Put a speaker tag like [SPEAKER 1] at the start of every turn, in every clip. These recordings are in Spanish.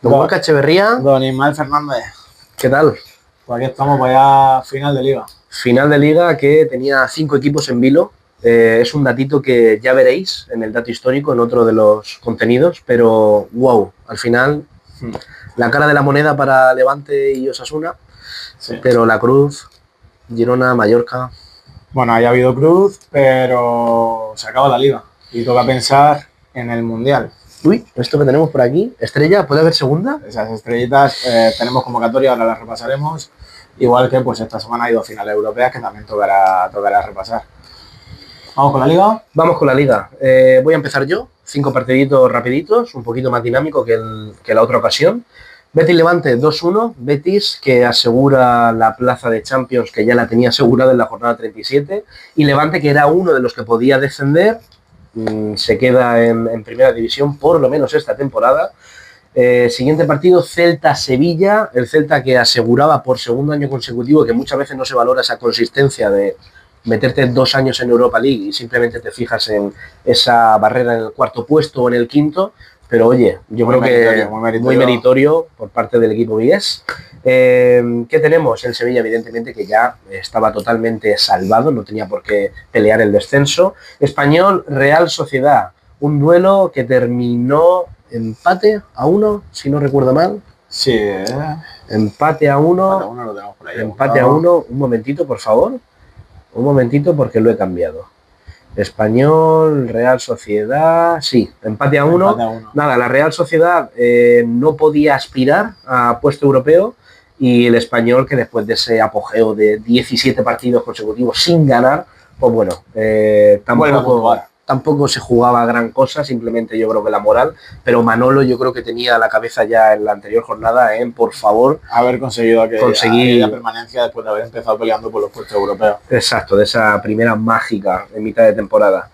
[SPEAKER 1] Don Gorka Echeverría,
[SPEAKER 2] Don Ismael Fernández.
[SPEAKER 1] ¿qué tal?
[SPEAKER 2] Pues aquí estamos para final de liga.
[SPEAKER 1] Final de liga que tenía 5 equipos en vilo. Es un datito que ya veréis en el dato histórico, en otro de los contenidos, pero wow, al final la cara de la moneda para Levante y Osasuna,
[SPEAKER 2] Sí.
[SPEAKER 1] pero la cruz, Girona, Mallorca.
[SPEAKER 2] Bueno, haya habido cruz, pero se acaba la liga y toca pensar en el Mundial.
[SPEAKER 1] Uy, esto que tenemos por aquí, Estrella, ¿puede haber segunda?
[SPEAKER 2] Esas estrellitas, tenemos convocatoria, ahora las repasaremos. Igual que pues esta semana ha ido finales europeas que también tocará repasar. ¿Vamos con la liga?
[SPEAKER 1] Vamos con la liga. Voy a empezar yo. 5 partiditos rapiditos, un poquito más dinámico que la otra ocasión. Betis Levante 2-1. Betis que asegura la plaza de Champions, que ya la tenía asegurada en la jornada 37. Y Levante, que era uno de los que podía descender, se queda en primera división, por lo menos esta temporada. Siguiente partido, Celta-Sevilla. El Celta que aseguraba por segundo año consecutivo, que muchas veces no se valora esa consistencia de meterte 2 años en Europa League y simplemente te fijas en esa barrera en el cuarto puesto o en el quinto, pero oye, yo creo que muy meritorio por parte del equipo vigués. ¿Qué tenemos? El Sevilla, evidentemente, que ya estaba totalmente salvado, no tenía por qué pelear el descenso. Español, Real Sociedad, un duelo que terminó empate a 1, si no recuerdo mal.
[SPEAKER 2] Sí.
[SPEAKER 1] Empate a 1.
[SPEAKER 2] Lo tenemos por ahí.
[SPEAKER 1] Empate a 1. Un momentito, por favor. Un momentito porque lo he cambiado. Español, Real Sociedad... Sí, empate a 1. Nada, la Real Sociedad no podía aspirar a puesto europeo y el Español, que después de ese apogeo de 17 partidos consecutivos sin ganar, pues bueno, tampoco se jugaba gran cosa, simplemente yo creo que la moral, pero Manolo yo creo que tenía la cabeza ya en la anterior jornada en, por favor,
[SPEAKER 2] haber conseguido la permanencia después de haber empezado peleando por los puestos europeos.
[SPEAKER 1] Exacto, de esa primera mágica en mitad de temporada.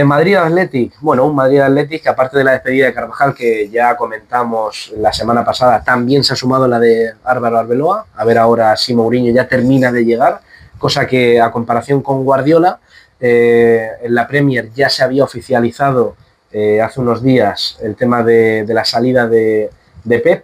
[SPEAKER 1] Madrid Athletic, bueno, un Madrid Athletic que aparte de la despedida de Carvajal, que ya comentamos la semana pasada, también se ha sumado la de Álvaro Arbeloa, a ver ahora si Mourinho ya termina de llegar, cosa que a comparación con Guardiola, en la Premier ya se había oficializado hace unos días el tema de la salida de Pep.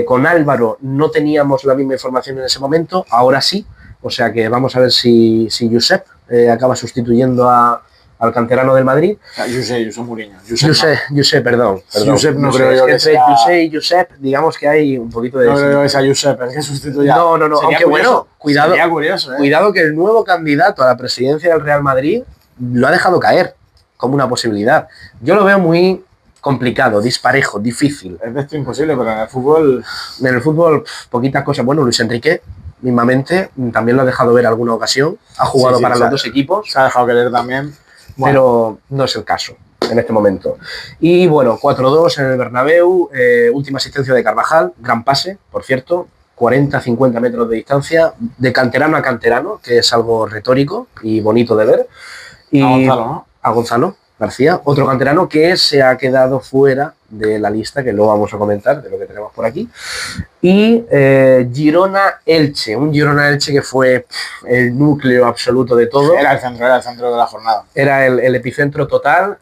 [SPEAKER 1] Con Álvaro no teníamos la misma información en ese momento, ahora sí, o sea que vamos a ver si Josep acaba sustituyendo al canterano del Madrid.
[SPEAKER 2] Josep Mourinho.
[SPEAKER 1] Josep, perdón.
[SPEAKER 2] Josep no creo yo que
[SPEAKER 1] entre
[SPEAKER 2] sea...
[SPEAKER 1] Josep y Josep, digamos que hay un poquito de...
[SPEAKER 2] No creo que sea Josep, es que sustituya...
[SPEAKER 1] No, aunque bueno, cuidado,
[SPEAKER 2] sería curioso,
[SPEAKER 1] cuidado que el nuevo candidato a la presidencia del Real Madrid lo ha dejado caer como una posibilidad. Yo lo veo muy complicado, disparejo, difícil.
[SPEAKER 2] Es de esto imposible, pero en el fútbol...
[SPEAKER 1] En el fútbol, poquitas cosas. Bueno, Luis Enrique, mismamente, también lo ha dejado ver alguna ocasión. Ha jugado para los dos equipos.
[SPEAKER 2] Se ha dejado querer también.
[SPEAKER 1] Bueno, pero no es el caso en este momento. Y bueno, 4-2 en el Bernabéu, última asistencia de Carvajal, gran pase, por cierto, 40-50 metros de distancia, de canterano a canterano, que es algo retórico y bonito de ver. Y
[SPEAKER 2] a Gonzalo, ¿no?
[SPEAKER 1] A Gonzalo García, otro canterano que se ha quedado fuera de la lista, que luego vamos a comentar de lo que tenemos por aquí. Y Girona-Elche, un Girona-Elche que fue el núcleo absoluto de todo.
[SPEAKER 2] Era el centro de la jornada.
[SPEAKER 1] Era el epicentro total.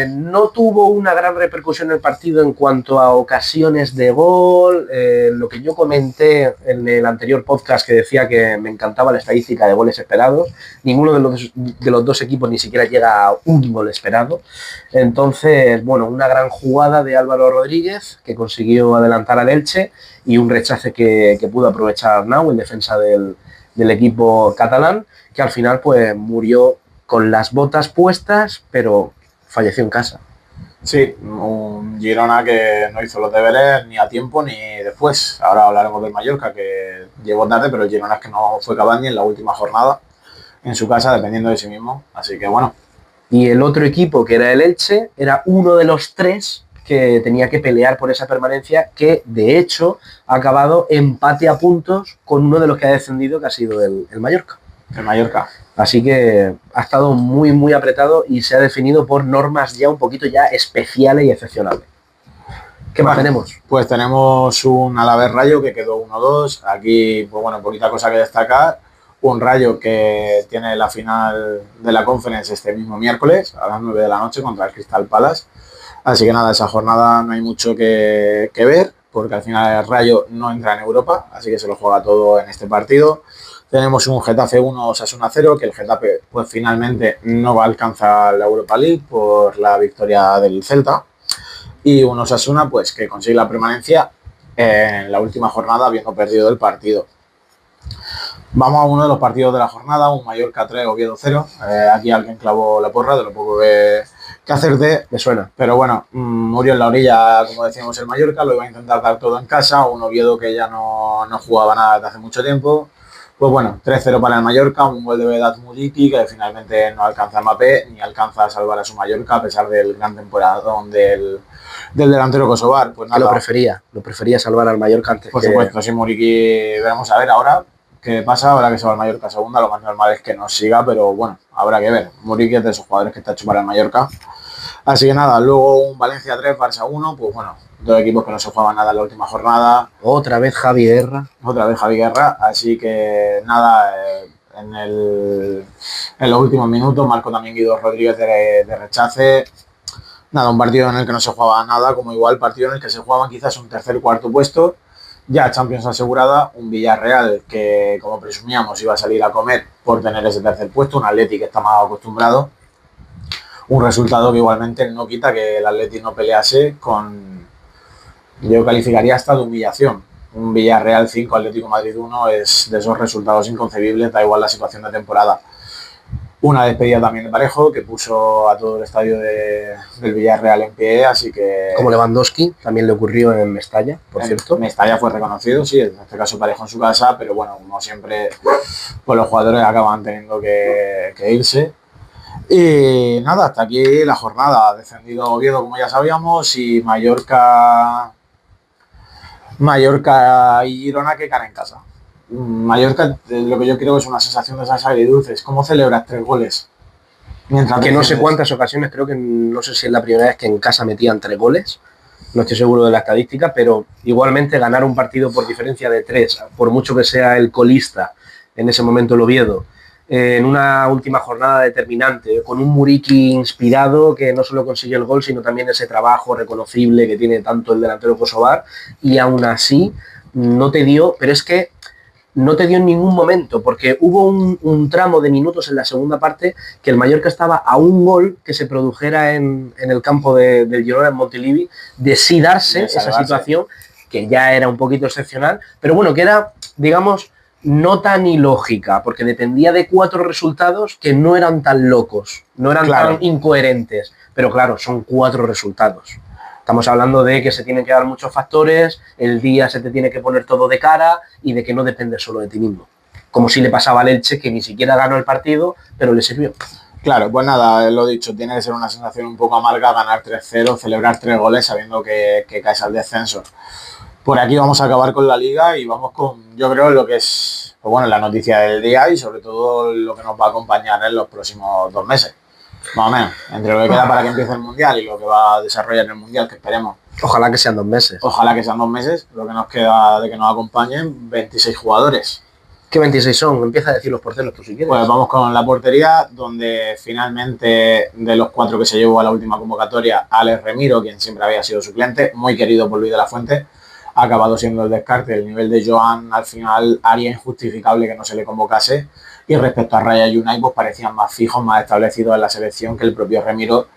[SPEAKER 1] No tuvo una gran repercusión el partido en cuanto a ocasiones de gol. Lo que yo comenté en el anterior podcast, que decía que me encantaba la estadística de goles esperados. Ninguno de los dos equipos ni siquiera llega a un gol esperado. Entonces, bueno, una gran jugada de Álvaro Rodríguez, que consiguió adelantar al Elche, y un rechace que pudo aprovechar Arnau en defensa del equipo catalán, que al final pues murió con las botas puestas, pero falleció en casa.
[SPEAKER 2] Sí, un Girona que no hizo los deberes ni a tiempo ni después. Ahora hablaremos del Mallorca, que llegó tarde, pero el Girona es que no fue capaz ni en la última jornada en su casa, dependiendo de sí mismo. Así que bueno.
[SPEAKER 1] Y el otro equipo, que era el Elche, era uno de los 3 que tenía que pelear por esa permanencia, que de hecho ha acabado empate a puntos con uno de los que ha descendido, que ha sido el Mallorca.
[SPEAKER 2] El Mallorca.
[SPEAKER 1] Así que ha estado muy, muy apretado y se ha definido por normas ya un poquito ya especiales y excepcionales. ¿Qué más tenemos?
[SPEAKER 2] Pues tenemos un Alavés Rayo que quedó 1-2. Aquí, pues bueno, poquita cosa que destacar. Un Rayo que tiene la final de la Conference este mismo miércoles a las 9 de la noche contra el Crystal Palace. Así que nada, esa jornada no hay mucho que ver, porque al final el Rayo no entra en Europa, así que se lo juega todo en este partido. Tenemos un Getafe 1, Osasuna 0, que el Getafe pues finalmente no va a alcanzar la Europa League por la victoria del Celta. Y un Osasuna pues que consigue la permanencia en la última jornada habiendo perdido el partido. Vamos a uno de los partidos de la jornada, un Mallorca 3, Oviedo 0. Aquí alguien clavó la porra de lo poco que acerté.
[SPEAKER 1] Me suena.
[SPEAKER 2] Pero bueno, murió en la orilla, como decíamos, el Mallorca, lo iba a intentar dar todo en casa, un Oviedo que ya no jugaba nada desde hace mucho tiempo. Pues bueno, 3-0 para el Mallorca, un gol de Vedat Muriqui que finalmente no alcanza a Mbappé ni alcanza a salvar a su Mallorca a pesar del gran temporadón del delantero kosovar. Pues nada,
[SPEAKER 1] lo prefería salvar al Mallorca antes.
[SPEAKER 2] Por supuesto, sí, Muriqui, veremos a ver ahora qué pasa, ahora que se va al Mallorca segunda, lo más normal es que no siga, pero bueno, habrá que ver. Muriqui es de esos jugadores que está hecho para el Mallorca. Así que nada, luego un Valencia 3, Barça 1, pues bueno, dos equipos que no se jugaban nada en la última jornada.
[SPEAKER 1] Otra vez Javi Guerra,
[SPEAKER 2] así que nada, en los últimos minutos marcó también Guido Rodríguez de rechace. Nada, un partido en el que no se jugaba nada, como igual partido en el que se jugaban quizás un tercer cuarto puesto, ya Champions asegurada, un Villarreal que como presumíamos iba a salir a comer por tener ese tercer puesto, un Atleti que está más acostumbrado. Un resultado que igualmente no quita que el Atleti no pelease con, yo calificaría hasta de humillación. Un Villarreal 5, Atlético Madrid 1 es de esos resultados inconcebibles, da igual la situación de temporada. Una despedida también de Parejo, que puso a todo el estadio del Villarreal en pie, así que...
[SPEAKER 1] Como Lewandowski, también le ocurrió en Mestalla, por cierto.
[SPEAKER 2] Mestalla fue reconocido, sí, en este caso Parejo en su casa, pero bueno, como siempre, pues los jugadores acaban teniendo que irse. Y nada, hasta aquí la jornada. Descendido Oviedo, como ya sabíamos, y Mallorca y Girona que caen en casa. Mallorca, lo que yo creo es una sensación de esas agridulces. ¿Cómo celebras 3 goles?
[SPEAKER 1] Mientras que no sé cuántas ocasiones, creo que no sé si es la primera vez que en casa metían 3 goles. No estoy seguro de la estadística, pero igualmente ganar un partido por diferencia de 3, por mucho que sea el colista, en ese momento el Oviedo, en una última jornada determinante, con un Muriqui inspirado que no solo consigue el gol, sino también ese trabajo reconocible que tiene tanto el delantero kosovar, y aún así no te dio, pero es que no te dio en ningún momento, porque hubo un tramo de minutos en la segunda parte que el Mallorca estaba a un gol que se produjera en el campo del Girona en Montilivi, de sí darse esa situación, que ya era un poquito excepcional, pero bueno, que era, digamos, no tan ilógica, porque dependía de 4 resultados que no eran tan locos, no eran tan incoherentes, pero claro, son 4 resultados. Estamos hablando de que se tienen que dar muchos factores, el día se te tiene que poner todo de cara y de que no depende solo de ti mismo. Como si le pasaba al Elche, que ni siquiera ganó el partido, pero le sirvió.
[SPEAKER 2] Claro, pues nada, lo dicho, tiene que ser una sensación un poco amarga ganar 3-0, celebrar 3 goles sabiendo que caes al descenso. Por aquí vamos a acabar con la liga y vamos con, yo creo, lo que es, pues bueno, la noticia del día y sobre todo lo que nos va a acompañar en los próximos 2 meses. Más o menos, entre lo que queda para que empiece el Mundial y lo que va a desarrollar en el Mundial, que esperemos.
[SPEAKER 1] Ojalá que sean 2 meses.
[SPEAKER 2] Ojalá que sean 2 meses, lo que nos queda de que nos acompañen 26 jugadores.
[SPEAKER 1] ¿Qué 26 son? Empieza a decir los porteros tú si quieres.
[SPEAKER 2] Pues vamos con la portería, donde finalmente de los 4 que se llevó a la última convocatoria, Alex Remiro, quien siempre había sido suplente, muy querido por Luis de la Fuente, ha acabado siendo el descarte. El nivel de Joan al final haría injustificable que no se le convocase, y respecto a Raya y Unai pues parecían más fijos, más establecidos en la selección que el propio Remiro,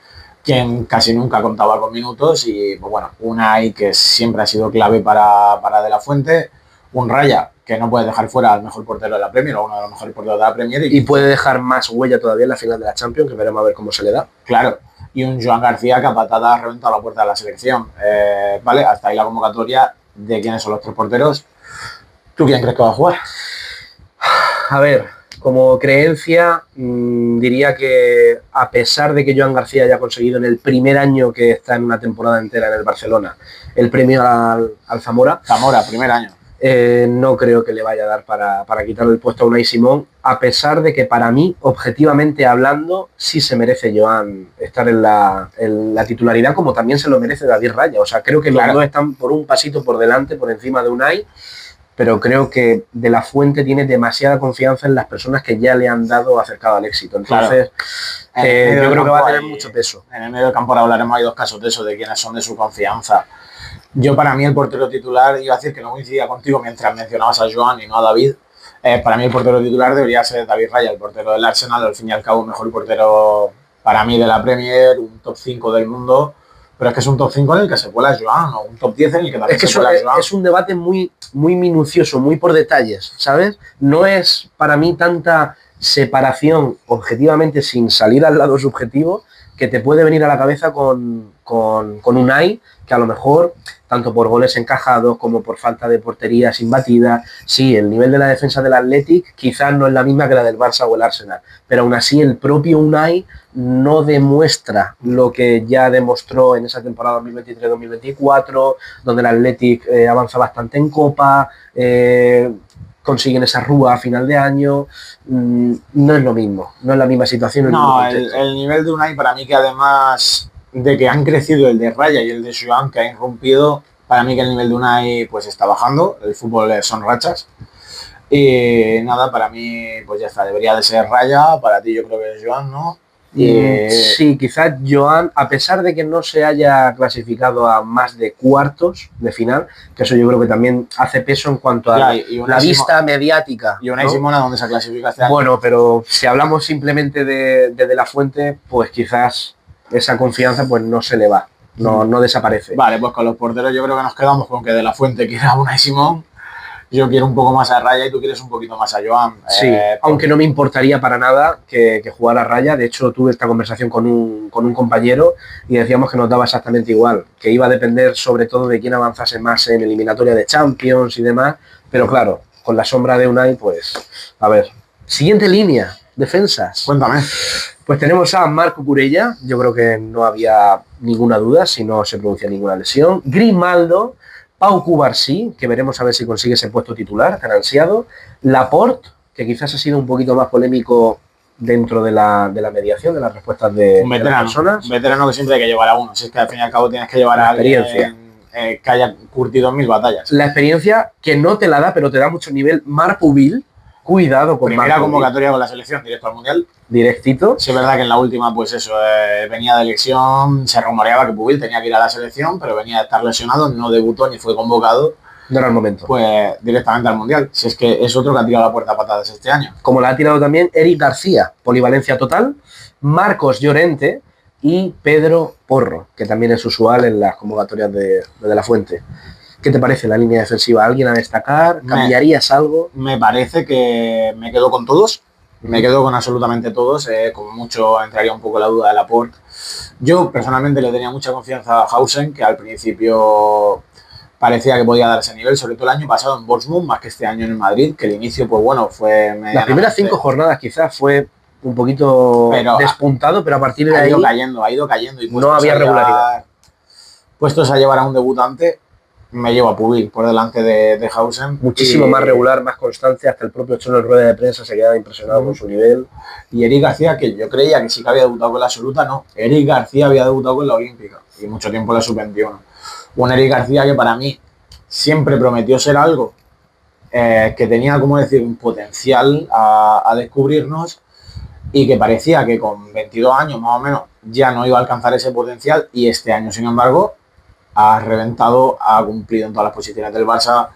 [SPEAKER 2] quien casi nunca contaba con minutos. Y pues bueno, Unai que siempre ha sido clave para De la Fuente, un Raya que no puede dejar fuera al mejor portero de la Premier o uno de los mejores porteros de la Premier
[SPEAKER 1] y puede dejar más huella todavía en la final de la Champions, que veremos a ver cómo se le da.
[SPEAKER 2] Claro, y un Joan García que a patada ha reventado la puerta de la selección. Vale, hasta ahí la convocatoria de quiénes son los 3 porteros. ¿Tú quién crees que va a jugar?
[SPEAKER 1] A ver, como creencia, diría que a pesar de que Joan García haya conseguido en el primer año que está en una temporada entera en el Barcelona el premio al Zamora.
[SPEAKER 2] Zamora, primer año.
[SPEAKER 1] No creo que le vaya a dar para quitarle el puesto a Unai Simón, a pesar de que para mí, objetivamente hablando, sí se merece Joan estar en la titularidad, como también se lo merece David Raya. O sea, creo que los dos están por un pasito por delante, por encima de Unai. pero creo que De La Fuente tiene demasiada confianza en las personas que ya le han dado acercado al éxito. Entonces, yo creo que va a tener mucho peso.
[SPEAKER 2] En el medio del campo ahora hablaremos, hay dos casos de eso, de quiénes son de su confianza. Yo, para mí, el portero titular, iba a decir que no coincidía contigo mientras mencionabas a Joan y no a David. Para mí el portero titular debería ser David Raya, el portero del Arsenal, al fin y al cabo el mejor portero para mí de la Premier, un top 5 del mundo, pero es que es un top 5 en el que se cuela Joan, o un top 10 en el que también se cuela Joan.
[SPEAKER 1] Es un debate muy, muy minucioso, muy por detalles, ¿sabes? No es para mí tanta separación objetivamente sin salir al lado subjetivo que te puede venir a la cabeza con Unai, que a lo mejor, tanto por goles encajados como por falta de portería sin batida, sí, el nivel de la defensa del Athletic quizás no es la misma que la del Barça o el Arsenal, pero aún así el propio Unai no demuestra lo que ya demostró en esa temporada 2023-2024, donde el Athletic avanza bastante en Copa, consiguen esa rúa a final de año, no es lo mismo, no es la misma situación.
[SPEAKER 2] No, el nivel de Unai para mí, que además de que han crecido el de Raya y el de Joan, que ha irrumpido, para mí que el nivel de Unai pues está bajando, el fútbol son rachas. Y nada, para mí pues ya está, debería de ser Raya, para ti yo creo que es Joan, ¿no?
[SPEAKER 1] Sí, quizás Joan, a pesar de que no se haya clasificado a más de cuartos de final, que eso yo creo que también hace peso en cuanto a la vista mediática.
[SPEAKER 2] ¿Y Unai Simón a dónde se clasifica este año?
[SPEAKER 1] Bueno, pero si hablamos simplemente de La Fuente, pues quizás esa confianza pues no se le va, no desaparece.
[SPEAKER 2] Vale, pues con los porteros yo creo que nos quedamos con que De La Fuente quiera a Unai Simón. Yo quiero un poco más a Raya y tú quieres un poquito más a Joan.
[SPEAKER 1] Sí, aunque no me importaría para nada que jugara Raya. De hecho, tuve esta conversación con un compañero y decíamos que nos daba exactamente igual, que iba a depender sobre todo de quién avanzase más en eliminatoria de Champions y demás. Pero claro, con la sombra de Unai, pues, a ver. Siguiente línea, defensas.
[SPEAKER 2] Cuéntame.
[SPEAKER 1] Pues tenemos a Marco Curella, yo creo que no había ninguna duda si no se producía ninguna lesión. Grimaldo, Pau Cubarsí, que veremos a ver si consigue ese puesto titular tan ansiado. Laporte, que quizás ha sido un poquito más polémico dentro de la mediación, de las respuestas de las personas.
[SPEAKER 2] Un veterano que siempre hay que llevar a uno. Si es que al fin y al cabo tienes que llevar a alguien que haya curtido 1000 batallas.
[SPEAKER 1] La experiencia que no te la da, pero te da mucho nivel. Marpubil, cuidado con
[SPEAKER 2] primera convocatoria con la selección, directo al Mundial.
[SPEAKER 1] Directito.
[SPEAKER 2] Sí, es verdad que en la última, pues eso, venía de lesión, se rumoreaba que Pubil tenía que ir a la selección, pero venía de estar lesionado, no debutó ni fue convocado.
[SPEAKER 1] No era el momento.
[SPEAKER 2] Pues directamente al Mundial, si es que es otro que ha tirado la puerta a patadas este año.
[SPEAKER 1] Como la ha tirado también Eric García, polivalencia total, Marcos Llorente y Pedro Porro, que también es usual en las convocatorias de La Fuente. ¿Qué te parece la línea defensiva? ¿Alguien a destacar? ¿Cambiarías algo?
[SPEAKER 2] Me parece que me quedo con todos. Me quedo con absolutamente todos. Como mucho entraría un poco la duda de Laporte. Yo personalmente le tenía mucha confianza a Hausen, que al principio parecía que podía dar ese nivel, sobre todo el año pasado en Bournemouth, más que este año en el Madrid, que el inicio, pues bueno, fue...
[SPEAKER 1] Las primeras 5 jornadas quizás fue un poquito despuntado, pero a partir de ahí...
[SPEAKER 2] Ha ido cayendo. Y
[SPEAKER 1] no había regularidad.
[SPEAKER 2] Puestos a llevar a un debutante, me llevo a Pubil por delante de Hausen.
[SPEAKER 1] Muchísimo más regular, más constancia, hasta el propio Cholo en rueda de prensa se quedaba impresionado con su nivel.
[SPEAKER 2] Y Eric García, que yo creía que sí que había debutado con la absoluta, no. Eric García había debutado con la olímpica y mucho tiempo en la sub-21. Un Eric García que para mí siempre prometió ser algo que tenía, como decir, un potencial a descubrirnos y que parecía que con 22 años más o menos ya no iba a alcanzar ese potencial y este año, sin embargo, ha reventado, ha cumplido en todas las posiciones del Barça.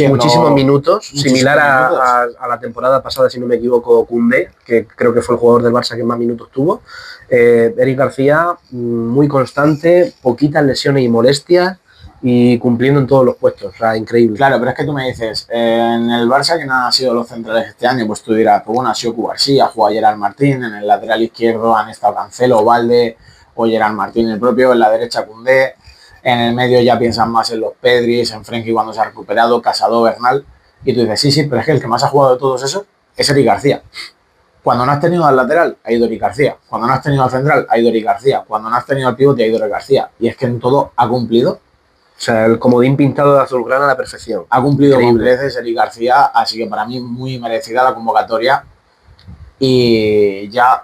[SPEAKER 1] Muchísimos minutos, similar a la temporada pasada, si no me equivoco, Koundé, que creo que fue el jugador del Barça que más minutos tuvo. Eric García, muy constante, poquitas lesiones y molestias y cumpliendo en todos los puestos, o sea, increíble.
[SPEAKER 2] Claro, pero es que tú me dices, en el Barça, ¿quién han sido los centrales este año? Pues tú dirás, pues bueno, ha sido Cubarsí, ha jugado Gerard Martín, en el lateral izquierdo han estado Cancelo, Valde o Gerard Martín el propio, en la derecha Koundé. En el medio ya piensan más en los Pedris, en Frenkie cuando se ha recuperado, Casado, Bernal. Y tú dices, sí, pero es que el que más ha jugado de todos esos es Eric García. Cuando no has tenido al lateral, ha ido Eric García. Cuando no has tenido al central, ha ido Eric García. Cuando no has tenido al pivote, ha ido Eric García. Y es que en todo ha cumplido.
[SPEAKER 1] O sea, el comodín pintado de azulgrana a la perfección.
[SPEAKER 2] Ha cumplido con creces Eric García, así que para mí muy merecida la convocatoria. Y ya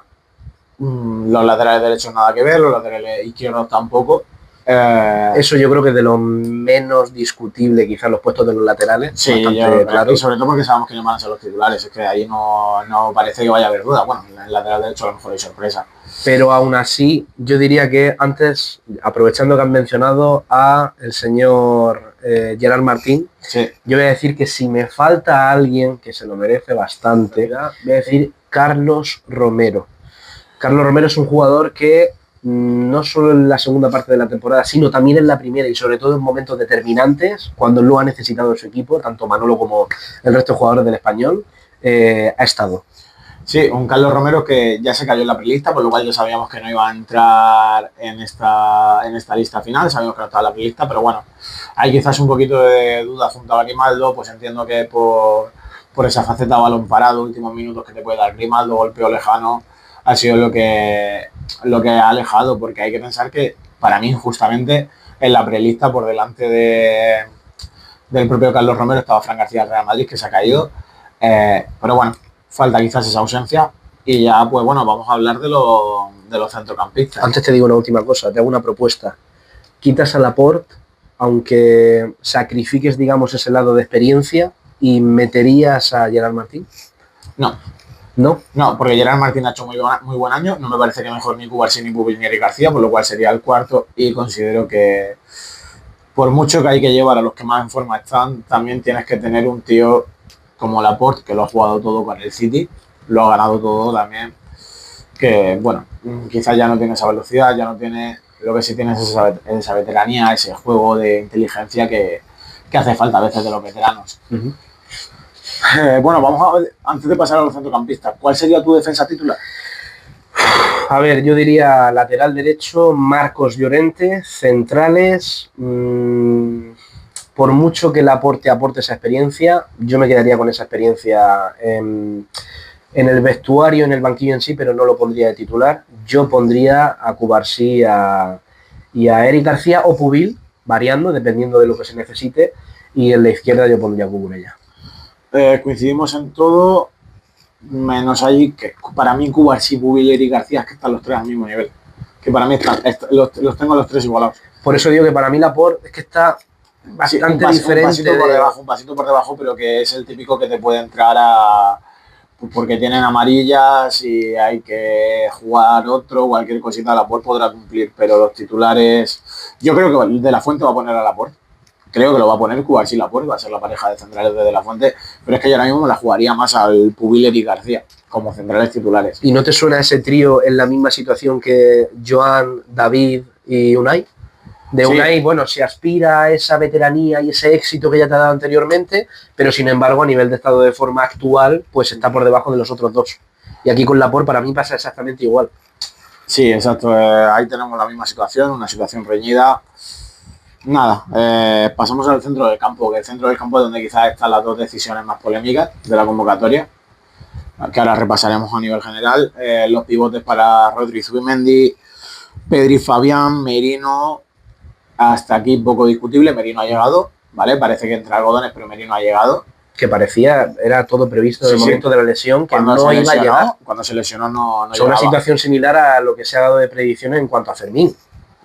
[SPEAKER 2] los laterales derechos nada que ver, los laterales izquierdos tampoco.
[SPEAKER 1] Eso yo creo que es de lo menos discutible, quizás los puestos de los laterales.
[SPEAKER 2] Sí, claro. Y sobre todo porque sabemos que no van a ser los titulares, es que ahí no parece que vaya a haber duda. Bueno, en el lateral derecho a lo mejor hay sorpresa.
[SPEAKER 1] Pero aún así, yo diría que antes, aprovechando que han mencionado a el señor Gerard Martín,
[SPEAKER 2] sí.
[SPEAKER 1] Yo voy a decir que si me falta alguien que se lo merece bastante, voy a decir Carlos Romero. Carlos Romero es un jugador que no solo en la segunda parte de la temporada, sino también en la primera y sobre todo en momentos determinantes, cuando lo ha necesitado su equipo, tanto Manolo como el resto de jugadores del Español, ha estado.
[SPEAKER 2] Sí, un Carlos Romero que ya se cayó en la prelista, por lo cual ya sabíamos que no iba a entrar en esta lista final, sabíamos que no estaba en la prelista, pero bueno, hay quizás un poquito de duda junto a Grimaldo, pues entiendo que por esa faceta balón parado, últimos minutos que te puede dar Grimaldo, golpeo lejano, ha sido lo que ha alejado, porque hay que pensar que para mí justamente en la prelista por delante del propio Carlos Romero estaba Fran García del Real Madrid, que se ha caído, pero bueno, falta quizás esa ausencia y ya, pues bueno, vamos a hablar de los centrocampistas.
[SPEAKER 1] Antes te digo una última cosa, te hago una propuesta. Quitas a Laporte, aunque sacrifiques, digamos, ese lado de experiencia y meterías a Gerard Martín.
[SPEAKER 2] No, porque Gerard Martín ha hecho muy buen año, no me parece que mejor ni Cubarsí ni Pubil ni Eric García, por lo cual sería el cuarto y considero que por mucho que hay que llevar a los que más en forma están, también tienes que tener un tío como Laporte, que lo ha jugado todo con el City, lo ha ganado todo también, que bueno, quizás ya no tiene esa velocidad, ya no tiene, lo que sí tiene es esa veteranía, ese juego de inteligencia que hace falta a veces de los veteranos.
[SPEAKER 1] Uh-huh.
[SPEAKER 2] Bueno, vamos a ver, antes de pasar a los centrocampistas, ¿cuál sería tu defensa titular?
[SPEAKER 1] A ver, yo diría lateral derecho, Marcos Llorente, centrales... Por mucho que Laporte aporte esa experiencia, yo me quedaría con esa experiencia en el vestuario, en el banquillo en sí, pero no lo pondría de titular. Yo pondría a Cubarsí y a Eric García o Pubil, variando, dependiendo de lo que se necesite, y en la izquierda yo pondría a Cucurella.
[SPEAKER 2] Coincidimos en todo, menos ahí que para mí Cubarsí, Pubil y Eric García es que están los tres al mismo nivel. Que para mí los tengo los tres igualados.
[SPEAKER 1] Por eso digo que para mí Laporte es que está... bastante diferente.
[SPEAKER 2] Un pasito por debajo, pero que es el típico que te puede entrar porque tienen amarillas y hay que jugar otro, cualquier cosita, Laporte podrá cumplir, pero los titulares, yo creo que De La Fuente va a poner a Laporte, creo que lo va a poner Cubarsí y Laporte, va a ser la pareja de centrales de La Fuente, pero es que yo ahora mismo la jugaría más al Pubil y García como centrales titulares.
[SPEAKER 1] ¿Y no te suena ese trío en la misma situación que Joan, David y Unai? De Unai, sí. Bueno, se aspira a esa veteranía y ese éxito que ya te ha dado anteriormente, pero sin embargo a nivel de estado de forma actual, pues está por debajo de los otros dos. Y aquí con Laporte para mí pasa exactamente igual.
[SPEAKER 2] Sí, exacto. Ahí tenemos la misma situación, una situación reñida. Nada, pasamos al centro del campo, que el centro del campo es donde quizás están las dos decisiones más polémicas de la convocatoria, que ahora repasaremos a nivel general. Los pivotes para Rodri, Zubimendi, Pedri, Fabián, Merino. Hasta aquí poco discutible, Merino ha llegado, ¿vale? Parece que entre algodones, pero Merino ha llegado.
[SPEAKER 1] Que parecía, era todo previsto en el momento de la lesión, que cuando no iba a llegar.
[SPEAKER 2] Cuando se lesionó no
[SPEAKER 1] llegaba. Una situación similar a lo que se ha dado de predicciones en cuanto a Fermín.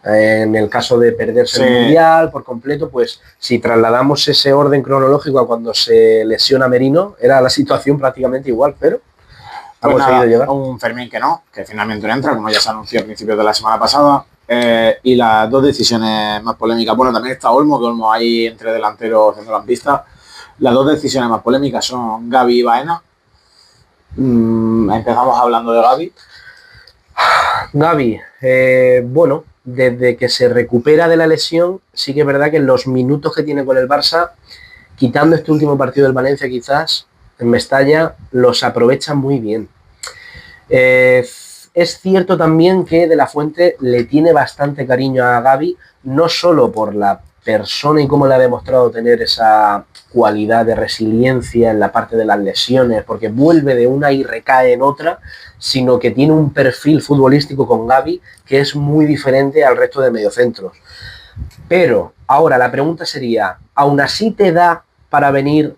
[SPEAKER 1] En el caso de perderse el Mundial por completo, pues si trasladamos ese orden cronológico a cuando se lesiona Merino, era la situación prácticamente igual, pero ha conseguido llegar.
[SPEAKER 2] Un Fermín que finalmente no entra, como ya se anunció a principios de la semana pasada. Y las dos decisiones más polémicas, bueno, también está Olmo, que Olmo ahí entre delantero centrocampista. Las dos decisiones más polémicas son Gavi y Baena. Empezamos hablando de Gavi.
[SPEAKER 1] Gavi, bueno, desde que se recupera de la lesión, sí que es verdad que en los minutos que tiene con el Barça, quitando este último partido del Valencia quizás, en Mestalla, los aprovecha muy bien. Es cierto también que De La Fuente le tiene bastante cariño a Gavi, no solo por la persona y cómo le ha demostrado tener esa cualidad de resiliencia en la parte de las lesiones, porque vuelve de una y recae en otra, sino que tiene un perfil futbolístico con Gavi que es muy diferente al resto de mediocentros. Pero ahora la pregunta sería, ¿aún así te da para venir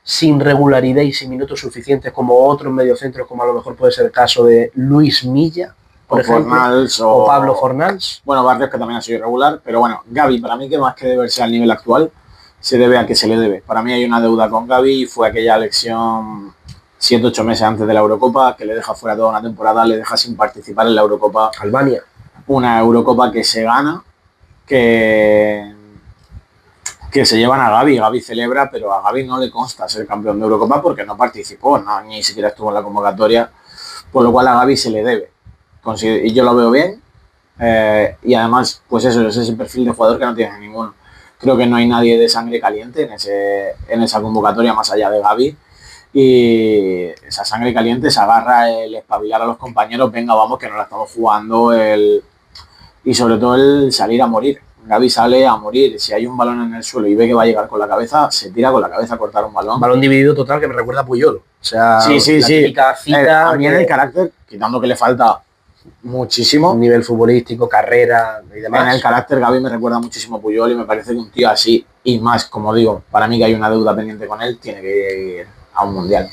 [SPEAKER 1] sin regularidad y sin minutos suficientes como otros mediocentros, como a lo mejor puede ser el caso de Luis Milla? por ejemplo,
[SPEAKER 2] Fornals,
[SPEAKER 1] o Pablo Fornals.
[SPEAKER 2] Bueno, Barrios, que también ha sido irregular, pero bueno, Gavi, para mí, que más que deberse al nivel actual, se debe a que se le debe. Para mí hay una deuda con Gavi, fue aquella lesión 7-8 meses antes de la Eurocopa, que le deja fuera toda una temporada, le deja sin participar en la Eurocopa.
[SPEAKER 1] Albania.
[SPEAKER 2] Una Eurocopa que se gana, que se llevan a Gavi. Gavi celebra, pero a Gavi no le consta ser campeón de Eurocopa porque no participó, no, ni siquiera estuvo en la convocatoria, por lo cual a Gavi se le debe. Y yo lo veo bien, y además, pues eso, es ese perfil de jugador que no tiene ninguno. Creo que no hay nadie de sangre caliente en esa convocatoria más allá de Gavi, y esa sangre caliente se agarra el espabilar a los compañeros, venga, vamos, que no la estamos jugando, y sobre todo el salir a morir. Gavi sale a morir. Si hay un balón en el suelo y ve que va a llegar con la cabeza, se tira con la cabeza a cortar un balón.
[SPEAKER 1] Balón dividido total que me recuerda a Puyol. O sea,
[SPEAKER 2] sí.
[SPEAKER 1] típica cita.
[SPEAKER 2] A mí en el carácter, quitando que le falta muchísimo.
[SPEAKER 1] Nivel futbolístico, carrera y demás.
[SPEAKER 2] En el carácter, Gavi me recuerda muchísimo a Puyol y me parece que un tío así, y más, como digo, para mí que hay una deuda pendiente con él, tiene que ir a un mundial.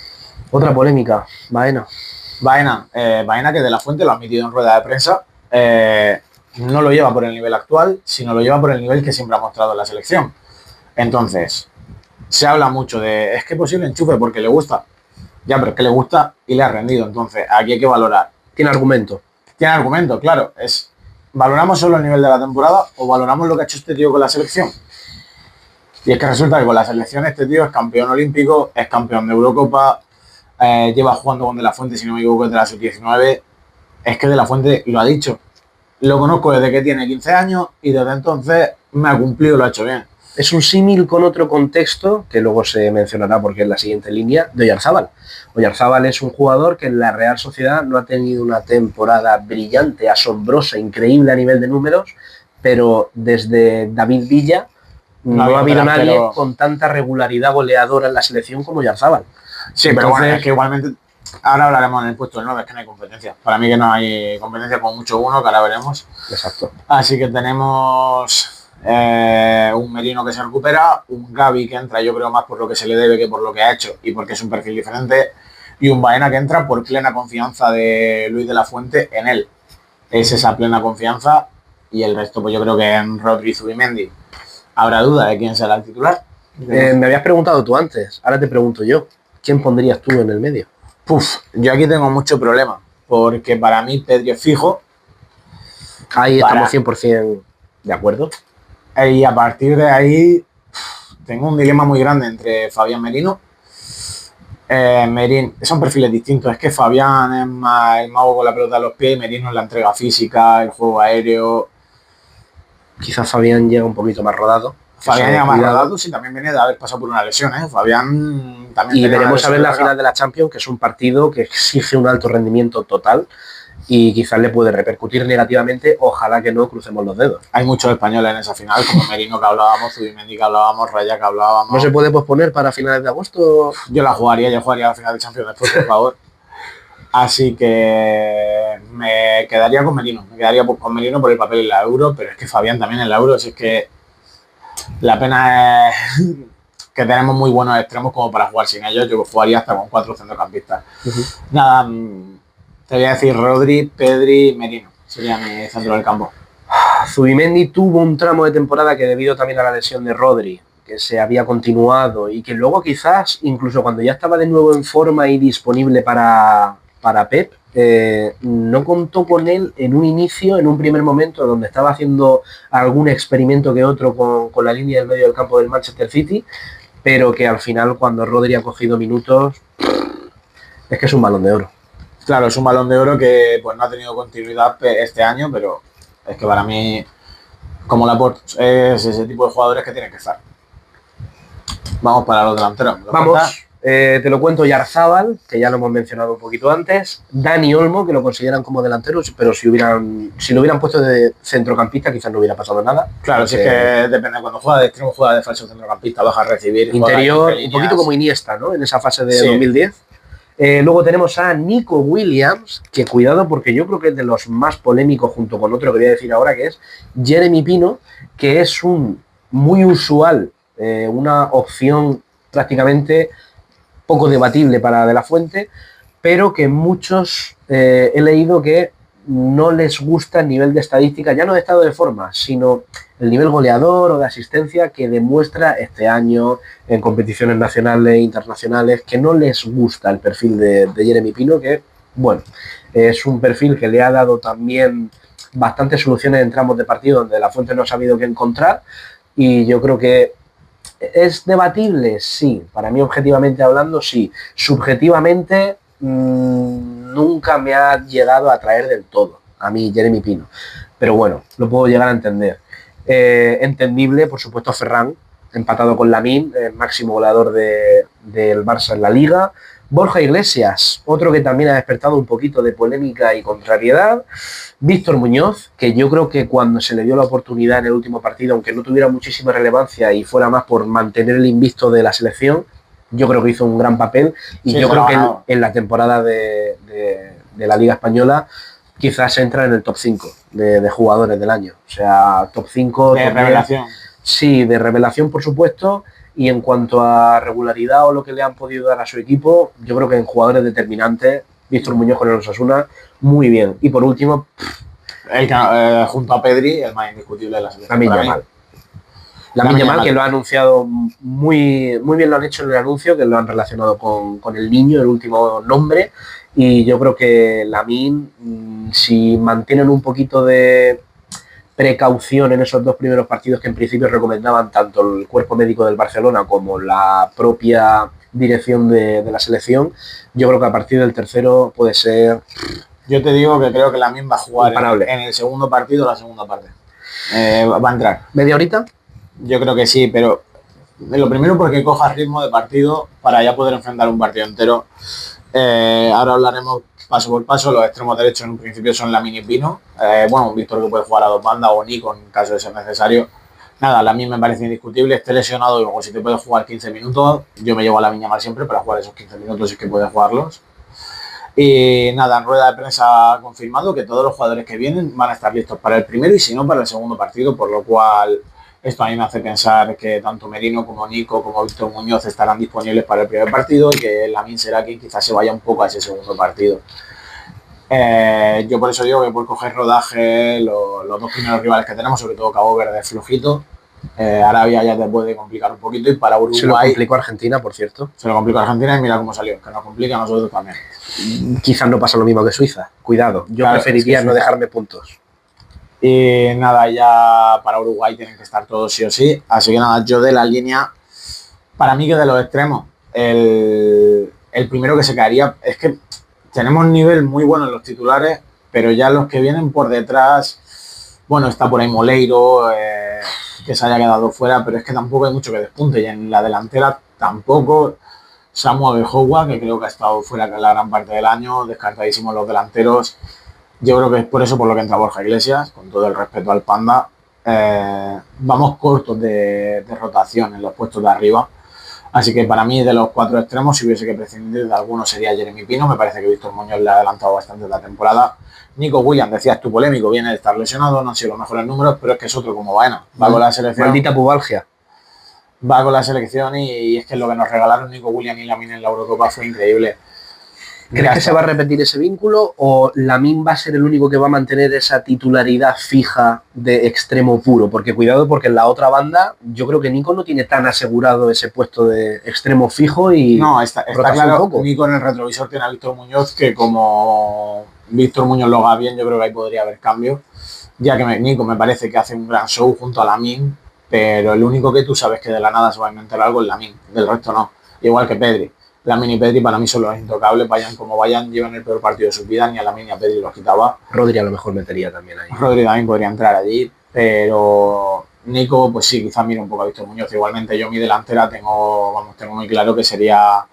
[SPEAKER 1] Otra polémica, Baena,
[SPEAKER 2] que De La Fuente lo ha admitido en rueda de prensa. No lo lleva por el nivel actual, sino lo lleva por el nivel que siempre ha mostrado en la selección. Entonces, se habla mucho de, es que posible enchufe porque le gusta. Ya, pero es que le gusta y le ha rendido. Entonces, aquí hay que valorar.
[SPEAKER 1] Tiene argumento.
[SPEAKER 2] Tiene argumento, claro. ¿Valoramos solo el nivel de la temporada o valoramos lo que ha hecho este tío con la selección? Y es que resulta que con la selección este tío es campeón olímpico, es campeón de Eurocopa, lleva jugando con De La Fuente, si no me equivoco, desde la sub-19. Es que De La Fuente lo ha dicho. Lo conozco desde que tiene 15 años y desde entonces me ha cumplido, lo ha hecho bien.
[SPEAKER 1] Es un símil con otro contexto, que luego se mencionará porque es la siguiente línea, de Oyarzábal. Oyarzábal es un jugador que en la Real Sociedad no ha tenido una temporada brillante, asombrosa, increíble a nivel de números, pero desde David Villa no ha habido nadie con tanta regularidad goleadora en la selección como Oyarzábal.
[SPEAKER 2] Sí, pero bueno, es que igualmente... Ahora hablaremos en el puesto del 9, es que no hay competencia. Para mí que no hay competencia con mucho uno, que ahora veremos.
[SPEAKER 1] Exacto.
[SPEAKER 2] Así que tenemos un Merino que se recupera, un Gavi que entra, yo creo, más por lo que se le debe que por lo que ha hecho y porque es un perfil diferente, y un Baena que entra por plena confianza de Luis de la Fuente en él. Es esa plena confianza, y el resto, pues yo creo que en Rodri y Zubimendi habrá duda de quién será el titular.
[SPEAKER 1] Me habías preguntado tú antes, ahora te pregunto yo. ¿Quién pondrías tú en el medio?
[SPEAKER 2] Yo aquí tengo mucho problema, porque para mí Pedri es fijo.
[SPEAKER 1] Ahí estamos 100% de acuerdo.
[SPEAKER 2] Y a partir de ahí tengo un dilema muy grande entre Fabián Merino. Merino, son perfiles distintos. Es que Fabián es más el mago con la pelota a los pies, Merino es la entrega física, el juego aéreo.
[SPEAKER 1] Quizás Fabián llega un poquito más rodado.
[SPEAKER 2] Fabián llega más rodado, sí, también viene de haber pasado por una lesión, ¿eh? Fabián también.
[SPEAKER 1] Y veremos a ver la final de la Champions, que es un partido que exige un alto rendimiento total y quizás le puede repercutir negativamente. Ojalá que no, crucemos los dedos.
[SPEAKER 2] Hay muchos españoles en esa final, como Merino que hablábamos, Zubimendi que hablábamos, Raya que hablábamos.
[SPEAKER 1] ¿No se puede posponer para finales de agosto?
[SPEAKER 2] Yo jugaría la final de Champions después, por favor. Así que me quedaría con Merino. Me quedaría con Merino por el papel en la Euro, pero es que Fabián también en la Euro, si es que la pena es que tenemos muy buenos extremos como para jugar sin ellos. Yo jugaría hasta con 4 centrocampistas. Nada, te voy a decir Rodri, Pedri, Merino. Sería mi centro del campo.
[SPEAKER 1] Zubimendi tuvo un tramo de temporada que, debido también a la lesión de Rodri, que se había continuado y que luego quizás, incluso cuando ya estaba de nuevo en forma y disponible para Pep, no contó con él en un inicio, en un primer momento, donde estaba haciendo algún experimento que otro con la línea del medio del campo del Manchester City, pero que al final, cuando Rodri ha cogido minutos, es que es un Balón de Oro.
[SPEAKER 2] Claro, es un Balón de Oro que pues no ha tenido continuidad este año, pero es que para mí, como Laporte, es ese tipo de jugadores que tienen que estar. Vamos para los delanteros.
[SPEAKER 1] Vamos. Te lo cuento: Oyarzábal, que ya lo hemos mencionado un poquito antes, Dani Olmo, que lo consideran como delantero, pero si lo hubieran puesto de centrocampista quizás no hubiera pasado nada.
[SPEAKER 2] Claro, si es que depende, cuando juega de extremo, juega de falso centrocampista, baja a recibir.
[SPEAKER 1] Interior, un poquito como Iniesta, ¿no? En esa fase de 2010. Luego tenemos a Nico Williams, que cuidado porque yo creo que es de los más polémicos, junto con otro que voy a decir ahora, que es Jeremy Pino, que es un muy usual, una opción prácticamente poco debatible para De La Fuente, pero que muchos he leído que no les gusta el nivel de estadística, ya no de estado de forma, sino el nivel goleador o de asistencia que demuestra este año en competiciones nacionales e internacionales, que no les gusta el perfil de Jeremy Pino, que, bueno, es un perfil que le ha dado también bastantes soluciones en tramos de partido donde la Fuente no ha sabido qué encontrar, y yo creo que ¿es debatible? Sí. Para mí, objetivamente hablando, sí. Subjetivamente, nunca me ha llegado a atraer del todo a mí Jeremy Pino. Pero bueno, lo puedo llegar a entender. Entendible, por supuesto, Ferran, empatado con Lamine, el máximo goleador del Barça en la Liga. Borja Iglesias, otro que también ha despertado un poquito de polémica y contrariedad. Víctor Muñoz, que yo creo que cuando se le dio la oportunidad en el último partido, aunque no tuviera muchísima relevancia y fuera más por mantener el invicto de la selección, yo creo que hizo un gran papel, y sí, yo creo que en la temporada de la Liga Española quizás entra en el top 5 de jugadores del año. O sea, top 5...
[SPEAKER 2] De revelación.
[SPEAKER 1] Sí, de revelación, por supuesto. Y en cuanto a regularidad o lo que le han podido dar a su equipo, yo creo que en jugadores determinantes, Víctor Muñoz con el Osasuna, muy bien. Y por último,
[SPEAKER 2] junto a Pedri, el más indiscutible de la selección.
[SPEAKER 1] Lamine Yamal, que lo ha anunciado muy bien, lo han hecho en el anuncio, que lo han relacionado con el niño, el último nombre. Y yo creo que Lamine, si mantienen un poquito de precaución en esos dos primeros partidos que en principio recomendaban tanto el cuerpo médico del Barcelona como la propia dirección de la selección, yo creo que a partir del tercero puede ser...
[SPEAKER 2] Yo te digo que creo que Lamine va a jugar en el segundo partido, la segunda parte. Va a entrar.
[SPEAKER 1] ¿Media horita?
[SPEAKER 2] Yo creo que sí, pero lo primero porque coja ritmo de partido para ya poder enfrentar un partido entero. Ahora hablaremos paso por paso. Los extremos derechos en un principio son Lamine y Pino. Un Víctor que puede jugar a dos bandas, o Nico en caso de ser necesario. Nada, Lamine me parece indiscutible. Esté lesionado y luego si te puede jugar 15 minutos, yo me llevo a Lamine Yamal siempre para jugar esos 15 minutos si es que puede jugarlos. Y nada, en rueda de prensa ha confirmado que todos los jugadores que vienen van a estar listos para el primero y si no para el segundo partido, por lo cual esto a mí me hace pensar que tanto Merino como Nico como Víctor Muñoz estarán disponibles para el primer partido y que Lamine será quien quizás se vaya un poco a ese segundo partido. Yo por eso digo que por coger rodaje los dos primeros rivales que tenemos, sobre todo Cabo Verde, flojito. Arabia ya te puede complicar un poquito y para Uruguay...
[SPEAKER 1] Se lo complicó Argentina, por cierto.
[SPEAKER 2] Se lo complicó Argentina y mira cómo salió, que nos complica a nosotros también.
[SPEAKER 1] Quizás no pasa lo mismo que Suiza, cuidado. Yo preferiría no dejarme puntos.
[SPEAKER 2] Y nada, ya para Uruguay tienen que estar todos sí o sí. Así que nada, yo de la línea, para mí que de los extremos, el primero que se caería, es que tenemos un nivel muy bueno en los titulares, pero ya los que vienen por detrás, bueno, está por ahí Moleiro, que se haya quedado fuera, pero es que tampoco hay mucho que despunte. Y en la delantera tampoco. Samu Abejowa, que creo que ha estado fuera la gran parte del año, descartadísimos los delanteros. Yo creo que es por eso por lo que entra Borja Iglesias, con todo el respeto al Panda. Vamos cortos de rotación en los puestos de arriba. Así que para mí, de los cuatro extremos, si hubiese que prescindir de alguno, sería Jeremy Pino. Me parece que Víctor Muñoz le ha adelantado bastante la temporada. Nico Williams, decías tú, polémico, viene de estar lesionado, no han sido los mejores números, pero es que es otro como Baena. Va con la selección.
[SPEAKER 1] Maldita pubalgia.
[SPEAKER 2] Va con la selección y es que lo que nos regalaron Nico Williams y Lamine en la Eurocopa fue increíble.
[SPEAKER 1] ¿Crees que se va a repetir ese vínculo o Lamine va a ser el único que va a mantener esa titularidad fija de extremo puro? Porque cuidado, porque en la otra banda yo creo que Nico no tiene tan asegurado ese puesto de extremo fijo y...
[SPEAKER 2] No, está claro, Nico en el retrovisor tiene a Víctor Muñoz, que como Víctor Muñoz lo haga bien, yo creo que ahí podría haber cambio, ya que Nico me parece que hace un gran show junto a Lamine, pero el único que tú sabes que de la nada se va a inventar algo es Lamine, del resto no, igual que Pedri. Lamine y Pedri para mí son los intocables, vayan como vayan, llevan el peor partido de su vida, ni a Lamine ni a Pedri los quitaba.
[SPEAKER 1] Rodri a lo mejor metería también ahí.
[SPEAKER 2] Rodri también podría entrar allí, pero Nico, pues sí, quizás mira un poco a Víctor Muñoz. Igualmente yo mi delantera tengo muy claro que sería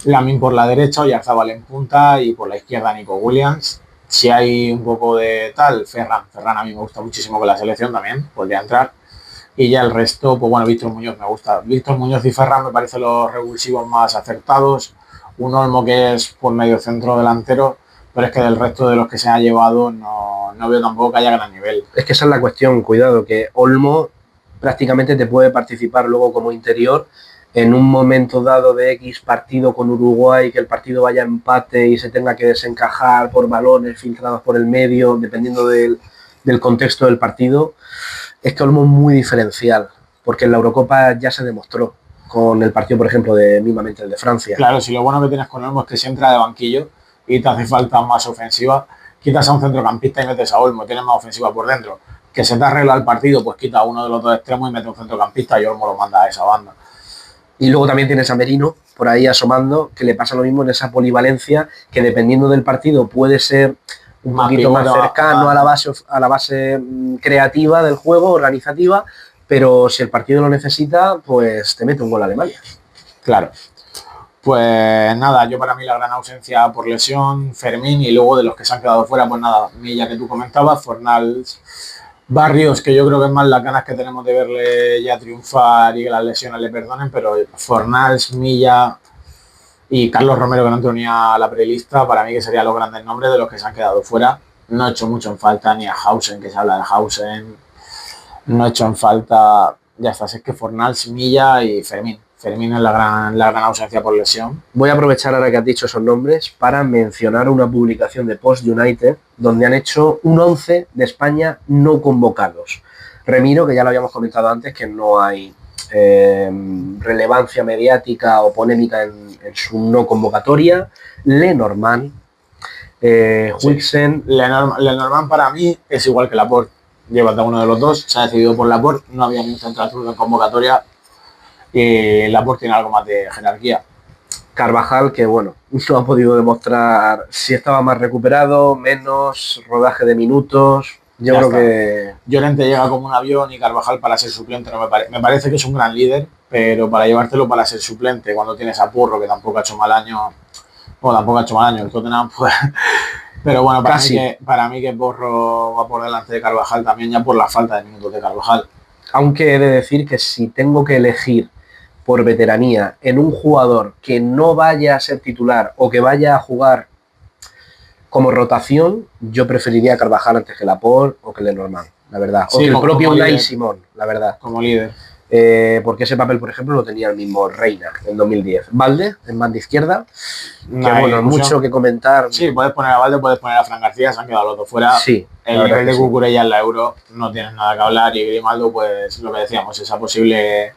[SPEAKER 2] Lamine por la derecha, Oyarzabal en punta y por la izquierda Nico Williams. Si hay un poco de tal, Ferran a mí me gusta muchísimo con la selección también, podría entrar. Y ya el resto, pues bueno, Víctor Muñoz me gusta. Víctor Muñoz y Ferran me parecen los revulsivos más acertados. Un Olmo que es por medio centro delantero, pero es que del resto de los que se ha llevado no veo tampoco que haya gran nivel.
[SPEAKER 1] Es que esa es la cuestión, cuidado, que Olmo prácticamente te puede participar luego como interior en un momento dado de X partido con Uruguay, que el partido vaya a empate y se tenga que desencajar por balones filtrados por el medio, dependiendo del contexto del partido, es que Olmo es muy diferencial, porque en la Eurocopa ya se demostró con el partido, por ejemplo, de mismamente el de Francia.
[SPEAKER 2] Claro, si lo bueno que tienes con Olmo es que si entra de banquillo y te hace falta más ofensiva, quitas a un centrocampista y metes a Olmo, tienes más ofensiva por dentro. Que se te arregla el partido, pues quita a uno de los dos extremos y mete un centrocampista y Olmo lo manda a esa banda.
[SPEAKER 1] Y luego también tienes a Merino por ahí asomando, que le pasa lo mismo en esa polivalencia, que dependiendo del partido puede ser un poquito más cercano a la base creativa del juego, organizativa, pero si el partido lo necesita, pues te mete un gol a Alemania.
[SPEAKER 2] Claro. Pues nada, yo para mí la gran ausencia por lesión, Fermín, y luego de los que se han quedado fuera, pues nada, Milla que tú comentabas, Fornals, Barrios, que yo creo que es más las ganas que tenemos de verle ya triunfar y que las lesiones le perdonen, pero Fornals, Milla y Carlos Romero, que no tenía la prelista, para mí que serían los grandes nombres de los que se han quedado fuera. No he hecho mucho en falta ni a Hausen, que se habla de Hausen, no he hecho en falta, ya está, es que Fornals, Milla y Fermín. Fermín es la gran ausencia por lesión.
[SPEAKER 1] Voy a aprovechar ahora que has dicho esos nombres para mencionar una publicación de Post United donde han hecho un 11 de España no convocados. Remiro, que ya lo habíamos comentado antes, que no hay relevancia mediática o polémica en su no convocatoria. Lenormand, Huijsen.
[SPEAKER 2] Lenormand para mí es igual que Laporte. Lleva a uno de los dos, se ha decidido por Laporte, no había ni un central en convocatoria. Y Laporte tiene algo más de jerarquía.
[SPEAKER 1] Carvajal, que bueno, no ha podido demostrar si estaba más recuperado, menos, rodaje de minutos. Yo creo que
[SPEAKER 2] Llorente llega como un avión y Carvajal para ser suplente no me parece que es un gran líder, pero para llevártelo para ser suplente cuando tienes a Porro, que tampoco ha hecho mal año, el Tottenham, pues. Pero bueno, para mí que Porro va por delante de Carvajal también, ya por la falta de minutos de Carvajal.
[SPEAKER 1] Aunque he de decir que si tengo que elegir por veteranía en un jugador que no vaya a ser titular o que vaya a jugar como rotación, yo preferiría a Carvajal antes que Laporte o que Lenormand, la verdad. O
[SPEAKER 2] sí,
[SPEAKER 1] que el propio Unai Simón, la verdad.
[SPEAKER 2] Como líder.
[SPEAKER 1] Porque ese papel, por ejemplo, lo tenía el mismo Reina en 2010. Valde, en banda izquierda,
[SPEAKER 2] no
[SPEAKER 1] que bueno, mucho que comentar.
[SPEAKER 2] Sí, puedes poner a Valde, puedes poner a Fran García, se han quedado los dos fuera.
[SPEAKER 1] Sí.
[SPEAKER 2] El nivel de Cucurella en la Euro no tienes nada que hablar, y Grimaldo, pues lo que decíamos, esa posible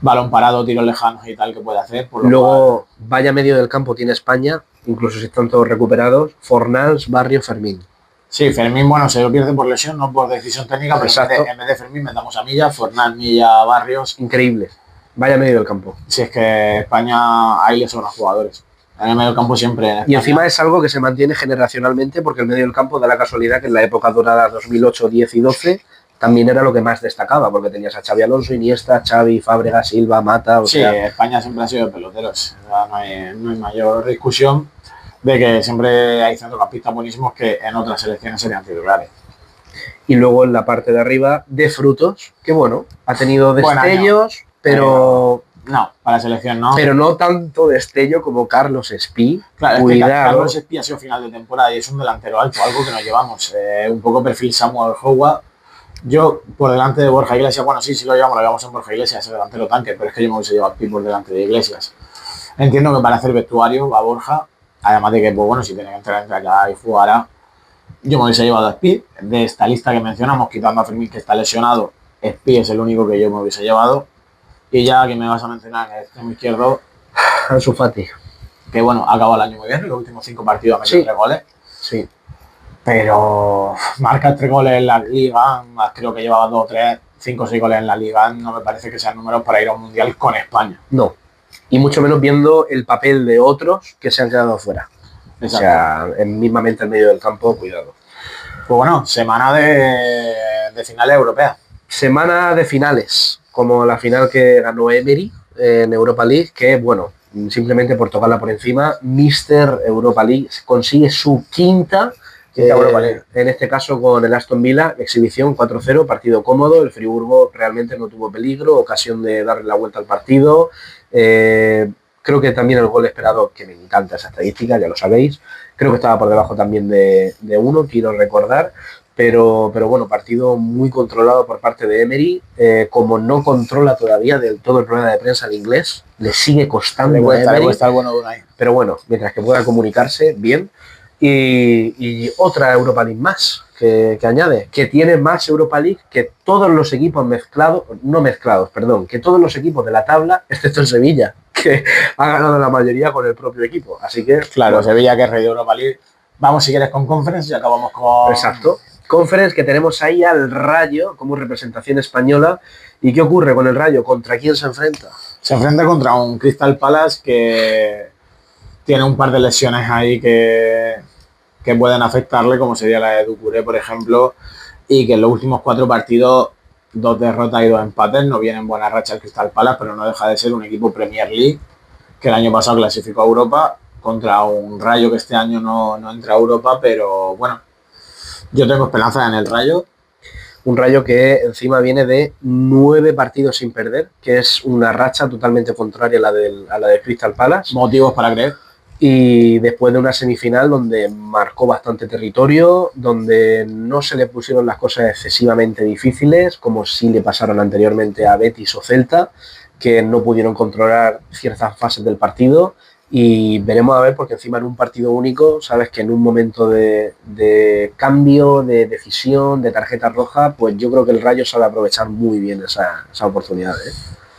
[SPEAKER 2] balón parado, tiros lejanos y tal que puede hacer.
[SPEAKER 1] Luego, vaya medio del campo tiene España, incluso si están todos recuperados, Fornals, Barrio, Fermín.
[SPEAKER 2] Sí, Fermín, bueno, se lo pierde por lesión, no por decisión técnica, pero en vez de Fermín metamos a Milla, Fornals, Milla, Barrios.
[SPEAKER 1] Increíble. Vaya medio del campo.
[SPEAKER 2] Sí, es que España ahí le sobran jugadores. En el medio del campo siempre.
[SPEAKER 1] Y encima es algo que se mantiene generacionalmente, porque el medio del campo da la casualidad que en la época dorada 2008, 10 y 12 también era lo que más destacaba, porque tenías a Xavi Alonso, Iniesta, Xavi, Fábregas, Silva, Mata.
[SPEAKER 2] Sí, España siempre ha sido de peloteros. No hay mayor discusión de que siempre hay centrocampistas buenísimos que en otras selecciones serían titulares.
[SPEAKER 1] Y luego en la parte de arriba, de Frutos, que bueno, ha tenido destellos, pero
[SPEAKER 2] no, para la selección no.
[SPEAKER 1] Pero no tanto destello como Carlos Espí.
[SPEAKER 2] Claro, es que Carlos Espí ha sido final de temporada y es un delantero alto, algo que nos llevamos. Un poco perfil Samuel Howard. Yo, por delante de Borja Iglesias, bueno, sí lo llevamos en Borja Iglesias, ese delantero tanque, pero es que yo me hubiese llevado a Espí por delante de Iglesias. Entiendo que para hacer vestuario va Borja, además de que, pues bueno, si tiene que entrar ya y jugará. Yo me hubiese llevado a Espí. De esta lista que mencionamos, quitando a Fermín, que está lesionado, Espí es el único que yo me hubiese llevado. Y ya que me vas a mencionar en el extremo izquierdo,
[SPEAKER 1] Ansu Fati,
[SPEAKER 2] que bueno, ha acabado el año muy bien, los últimos 5 partidos ha metido 3 goles.
[SPEAKER 1] Sí.
[SPEAKER 2] Pero marca 3 goles en la Liga, más creo que llevaba 2, 3, 5 o 6 goles en la Liga, no me parece que sean números para ir a un Mundial con España.
[SPEAKER 1] No, y mucho menos viendo el papel de otros que se han quedado fuera. Exacto. O sea, mismamente en medio del campo, cuidado.
[SPEAKER 2] Pues bueno, semana de finales europeas.
[SPEAKER 1] Semana de finales, como la final que ganó Emery en Europa League, que bueno, simplemente por tocarla por encima, Mr. Europa League consigue su quinta Europa League. En este caso con el Aston Villa, exhibición 4-0, partido cómodo, el Friburgo realmente no tuvo peligro, ocasión de darle la vuelta al partido. Creo que también el gol esperado, que me encanta esa estadística, ya lo sabéis, creo que estaba por debajo también de 1, quiero recordar, pero bueno, partido muy controlado por parte de Emery. Como no controla todavía del todo el problema de prensa al inglés, le sigue costando
[SPEAKER 2] Le
[SPEAKER 1] a Emery,
[SPEAKER 2] cuesta el bueno de Unai.
[SPEAKER 1] pero bueno, mientras que pueda comunicarse bien. Y otra Europa League más que añade, que tiene más Europa League que todos los equipos que todos los equipos de la tabla, excepto el Sevilla, que ha ganado la mayoría con el propio equipo. Así que,
[SPEAKER 2] claro,
[SPEAKER 1] bueno,
[SPEAKER 2] Sevilla, que es rey de Europa League. Vamos, si quieres, con Conference y acabamos con...
[SPEAKER 1] Exacto. Conference, que tenemos ahí al Rayo como representación española. ¿Y qué ocurre con el Rayo? ¿Contra quién se enfrenta?
[SPEAKER 2] Se enfrenta contra un Crystal Palace que tiene un par de lesiones ahí que pueden afectarle, como sería la de Doucouré, por ejemplo, y que en los últimos 4 partidos, 2 derrotas y 2 empates, no viene en buena racha el Crystal Palace, pero no deja de ser un equipo Premier League que el año pasado clasificó a Europa, contra un Rayo que este año no entra a Europa, pero bueno, yo tengo esperanza en el Rayo.
[SPEAKER 1] Un Rayo que encima viene de 9 partidos sin perder, que es una racha totalmente contraria a la de Crystal Palace.
[SPEAKER 2] Motivos para creer.
[SPEAKER 1] Y después de una semifinal donde marcó bastante territorio, donde no se le pusieron las cosas excesivamente difíciles, como sí le pasaron anteriormente a Betis o Celta, que no pudieron controlar ciertas fases del partido. Y veremos a ver, porque encima en un partido único, sabes que en un momento de cambio, de decisión, de tarjeta roja, pues yo creo que el Rayo sabe aprovechar muy bien esa oportunidad, ¿eh?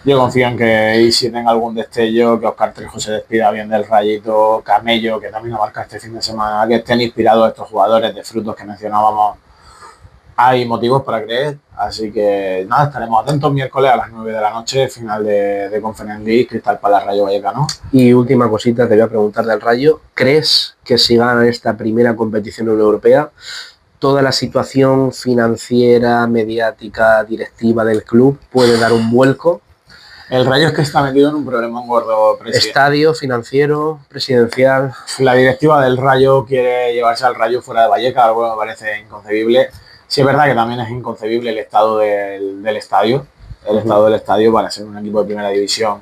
[SPEAKER 2] Yo confío en que Isi tenga algún destello, que Óscar Trejo se despida bien del Rayito, Camello, que también ha marcado este fin de semana, que estén inspirados estos jugadores de frutos que mencionábamos. Hay motivos para creer, así que nada, estaremos atentos miércoles a las 9 de la noche, final de Conference League, Crystal Palace Rayo Vallecano.
[SPEAKER 1] Y última cosita, te voy a preguntar del Rayo, ¿crees que si ganan esta primera competición europea, toda la situación financiera, mediática, directiva del club puede dar un vuelco?
[SPEAKER 2] El Rayo es que está metido en un problema gordo.
[SPEAKER 1] Estadio, financiero, presidencial.
[SPEAKER 2] La directiva del Rayo quiere llevarse al Rayo fuera de Vallecas, algo que me parece inconcebible. Sí es verdad que también es inconcebible el estado del estadio, estado del estadio para ser un equipo de primera división.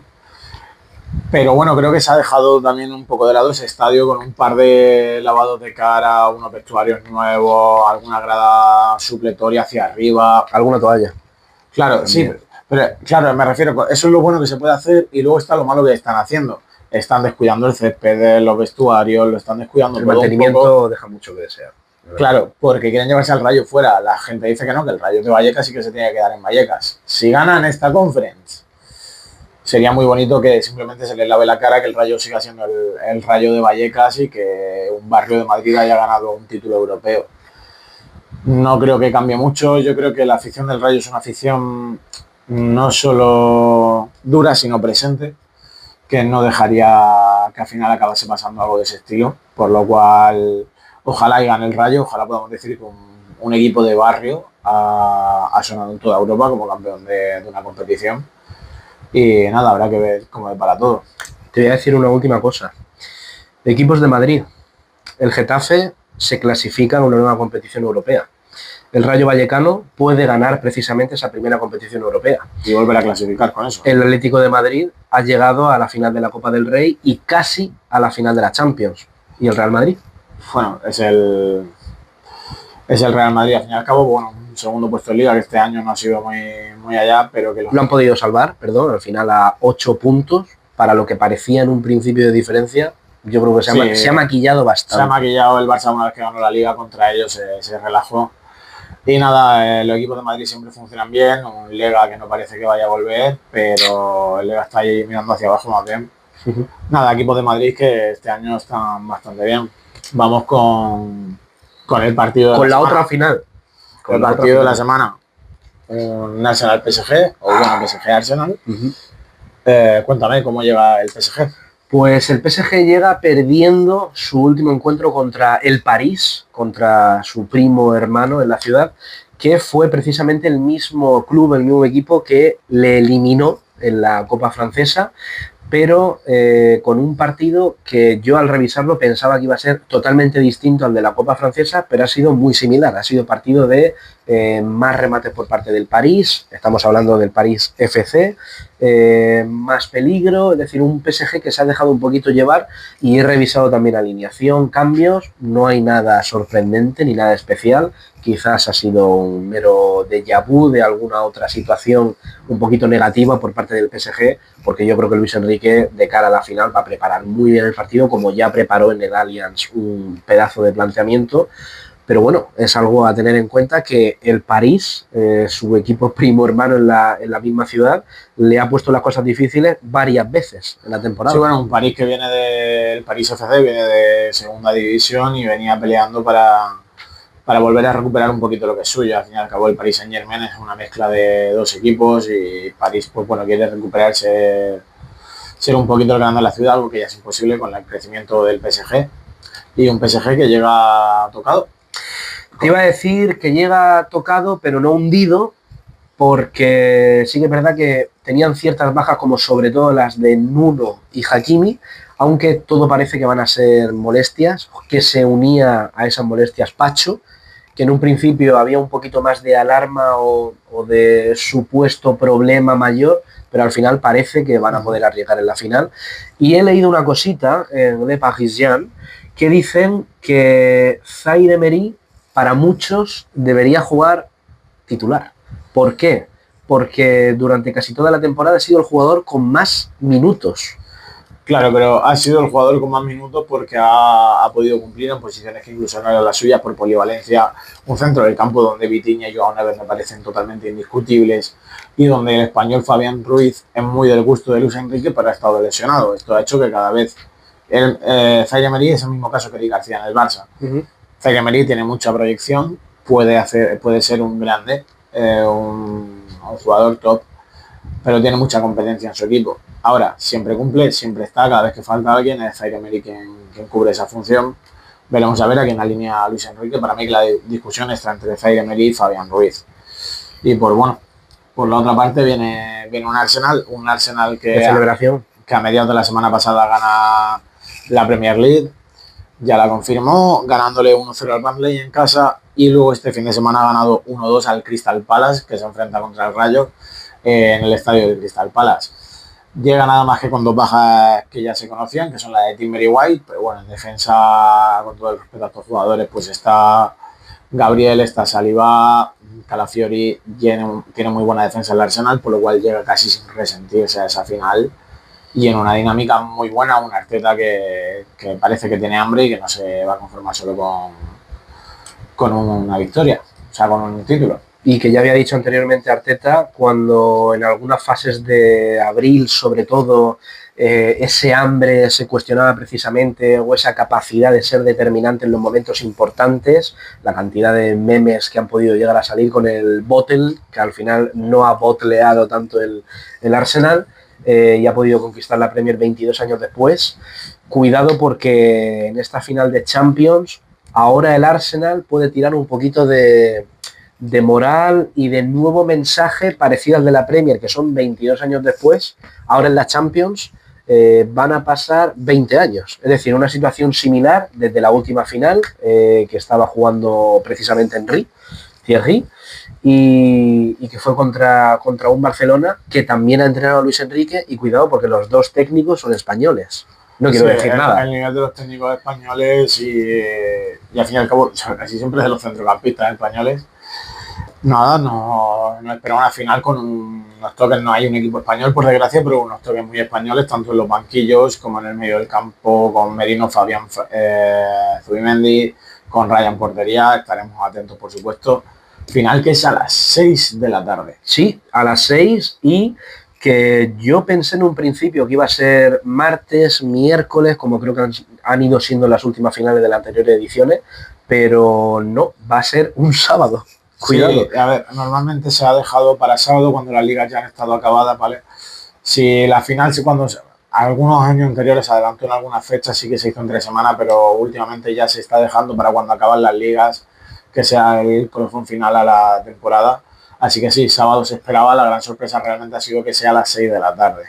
[SPEAKER 2] Pero bueno, creo que se ha dejado también un poco de lado ese estadio con un par de lavados de cara, unos vestuarios nuevos, alguna grada supletoria hacia arriba.
[SPEAKER 1] Alguna toalla.
[SPEAKER 2] Claro, también. Sí. Pero claro, me refiero, eso es lo bueno que se puede hacer y luego está lo malo que están haciendo. Están descuidando el césped, los vestuarios, lo están descuidando.
[SPEAKER 1] El mantenimiento deja mucho que desear.
[SPEAKER 2] Claro, porque quieren llevarse al Rayo fuera. La gente dice que no, que el Rayo de Vallecas sí que se tiene que quedar en Vallecas. Si ganan esta Conference, sería muy bonito que simplemente se les lave la cara, que el Rayo siga siendo el Rayo de Vallecas y que un barrio de Madrid haya ganado un título europeo. No creo que cambie mucho. Yo creo que la afición del Rayo es una afición no solo dura, sino presente, que no dejaría que al final acabase pasando algo de ese estilo, por lo cual ojalá y gane el Rayo, ojalá podamos decir que un equipo de barrio ha sonado en toda Europa como campeón de una competición y nada, habrá que ver cómo es para todo.
[SPEAKER 1] Te voy a decir una última cosa. Equipos de Madrid, el Getafe se clasifica en una nueva competición europea. El Rayo Vallecano puede ganar precisamente esa primera competición europea.
[SPEAKER 2] Y volver a clasificar con eso.
[SPEAKER 1] El Atlético de Madrid ha llegado a la final de la Copa del Rey y casi a la final de la Champions. ¿Y el Real Madrid?
[SPEAKER 2] Bueno, es el Real Madrid. Al fin y al cabo, bueno, un segundo puesto en Liga, que este año no ha sido muy allá, pero que
[SPEAKER 1] lo han podido salvar, al final a 8 puntos, para lo que parecía en un principio de diferencia. Yo creo que se ha maquillado bastante.
[SPEAKER 2] Se ha maquillado el Barça una vez que ganó la Liga contra ellos, se relajó. Y nada, los equipos de Madrid siempre funcionan bien, un Lega que no parece que vaya a volver, pero el Lega está ahí mirando hacia abajo más bien. Nada, equipos de Madrid que este año están bastante bien. Vamos con el partido de
[SPEAKER 1] con la otra final.
[SPEAKER 2] Con el partido de la semana. Un Arsenal PSG, o bueno, PSG Arsenal. Cuéntame cómo llega el PSG.
[SPEAKER 1] Pues el PSG llega perdiendo su último encuentro contra el París, contra su primo hermano en la ciudad, que fue precisamente el mismo club, el mismo equipo que le eliminó en la Copa Francesa, pero con un partido que yo al revisarlo pensaba que iba a ser totalmente distinto al de la Copa Francesa, pero ha sido muy similar. Ha sido partido de más remates por parte del París, estamos hablando del París FC, más peligro, es decir, un PSG que se ha dejado un poquito llevar, y he revisado también alineación, cambios, no hay nada sorprendente ni nada especial. quizás ha sido un mero déjà vu de alguna otra situación un poquito negativa por parte del PSG, porque yo creo que Luis Enrique de cara a la final va a preparar muy bien el partido, como ya preparó en el Allianz un pedazo de planteamiento. Pero bueno, es algo a tener en cuenta que el París, su equipo primo hermano en la misma ciudad, le ha puesto las cosas difíciles varias veces en la temporada.
[SPEAKER 2] Sí, bueno, un París que viene del París FC, viene de segunda división y venía peleando para volver a recuperar un poquito lo que es suyo. Al fin y al cabo el Paris Saint-Germain es una mezcla de dos equipos y París, pues bueno, quiere recuperarse, ser un poquito el grande de la ciudad, algo que ya es imposible con el crecimiento del PSG. Y un PSG que llega tocado.
[SPEAKER 1] Te iba a decir que llega tocado, pero no hundido, porque sí que es verdad que tenían ciertas bajas, como sobre todo las de Nuno y Hakimi, aunque todo parece que van a ser molestias, que se unía a esas molestias Pacho, que en un principio había un poquito más de alarma o de supuesto problema mayor, pero al final parece que van a poder arriesgar en la final. Y he leído una cosita en Le Parisien que dicen que Zaire Emery para muchos debería jugar titular. ¿Por qué? Porque durante casi toda la temporada ha sido el jugador con más minutos.
[SPEAKER 2] Claro, pero ha sido el jugador con más minutos porque ha podido cumplir en posiciones que incluso no eran las suyas por polivalencia. Un centro del campo donde Vitinha y Joao Neves me parecen totalmente indiscutibles y donde el español Fabián Ruiz es muy del gusto de Luis Enrique, pero ha estado lesionado. Esto ha hecho que cada vez Zaire Emery es el mismo caso que Eric García en el Barça. Zaire Emery tiene mucha proyección, puede ser un grande, un jugador top, pero tiene mucha competencia en su equipo. Ahora, siempre cumple, siempre está, cada vez que falta alguien es Zaire Emery quien cubre esa función. Veremos a ver a quién alinea a Luis Enrique. Para mí que la discusión está entre Zaire Emery y Fabián Ruiz. Y por la otra parte viene un Arsenal que,
[SPEAKER 1] de celebración,
[SPEAKER 2] que a mediados de la semana pasada gana la Premier League, ya la confirmó, ganándole 1-0 al Burnley en casa, y luego este fin de semana ha ganado 1-2 al Crystal Palace, que se enfrenta contra el Rayo en el estadio del Crystal Palace. Llega nada más que con dos bajas que ya se conocían, que son la de Timber y White, pero bueno, en defensa, con todo el respeto a estos jugadores, pues está Gabriel, está Saliba, Calafiori, tiene muy buena defensa el Arsenal, por lo cual llega casi sin resentirse a esa final y en una dinámica muy buena, un Arteta que parece que tiene hambre y que no se va a conformar solo con una victoria, o sea, con un título.
[SPEAKER 1] Y que ya había dicho anteriormente Arteta, cuando en algunas fases de abril, sobre todo, ese hambre se cuestionaba precisamente, o esa capacidad de ser determinante en los momentos importantes, la cantidad de memes que han podido llegar a salir con el bottle, que al final no ha botleado tanto el Arsenal, y ha podido conquistar la Premier 22 años después. Cuidado, porque en esta final de Champions, ahora el Arsenal puede tirar un poquito de moral y de nuevo mensaje parecido al de la Premier, que son 22 años después. Ahora en la Champions van a pasar 20 años, es decir, una situación similar desde la última final que estaba jugando precisamente Thierry, y que fue contra un Barcelona que también ha entrenado a Luis Enrique, y cuidado porque los dos técnicos son españoles. No quiero decir nada.
[SPEAKER 2] El nivel de los técnicos españoles y al fin y al cabo casi siempre de los centrocampistas españoles. Nada, no espera una final con unos toques. No hay un equipo español, por desgracia, pero unos toques muy españoles, tanto en los banquillos como en el medio del campo, con Merino, Fabián, Zubimendi, con Ryan portería. Estaremos atentos, por supuesto. Final que es a las 6 de la tarde.
[SPEAKER 1] Sí, a las 6, y que yo pensé en un principio que iba a ser martes, miércoles, como creo que han ido siendo las últimas finales de las anteriores ediciones, pero no, va a ser un sábado. Cuidado.
[SPEAKER 2] Sí, a ver, normalmente se ha dejado para sábado cuando las ligas ya han estado acabadas, ¿vale? Si la final, cuando algunos años anteriores se adelantó en algunas fechas, sí que se hizo entre semana, pero últimamente ya se está dejando para cuando acaban las ligas, que sea el colofón final a la temporada. Así que sí, sábado se esperaba. La gran sorpresa realmente ha sido que sea a las 6 de la tarde.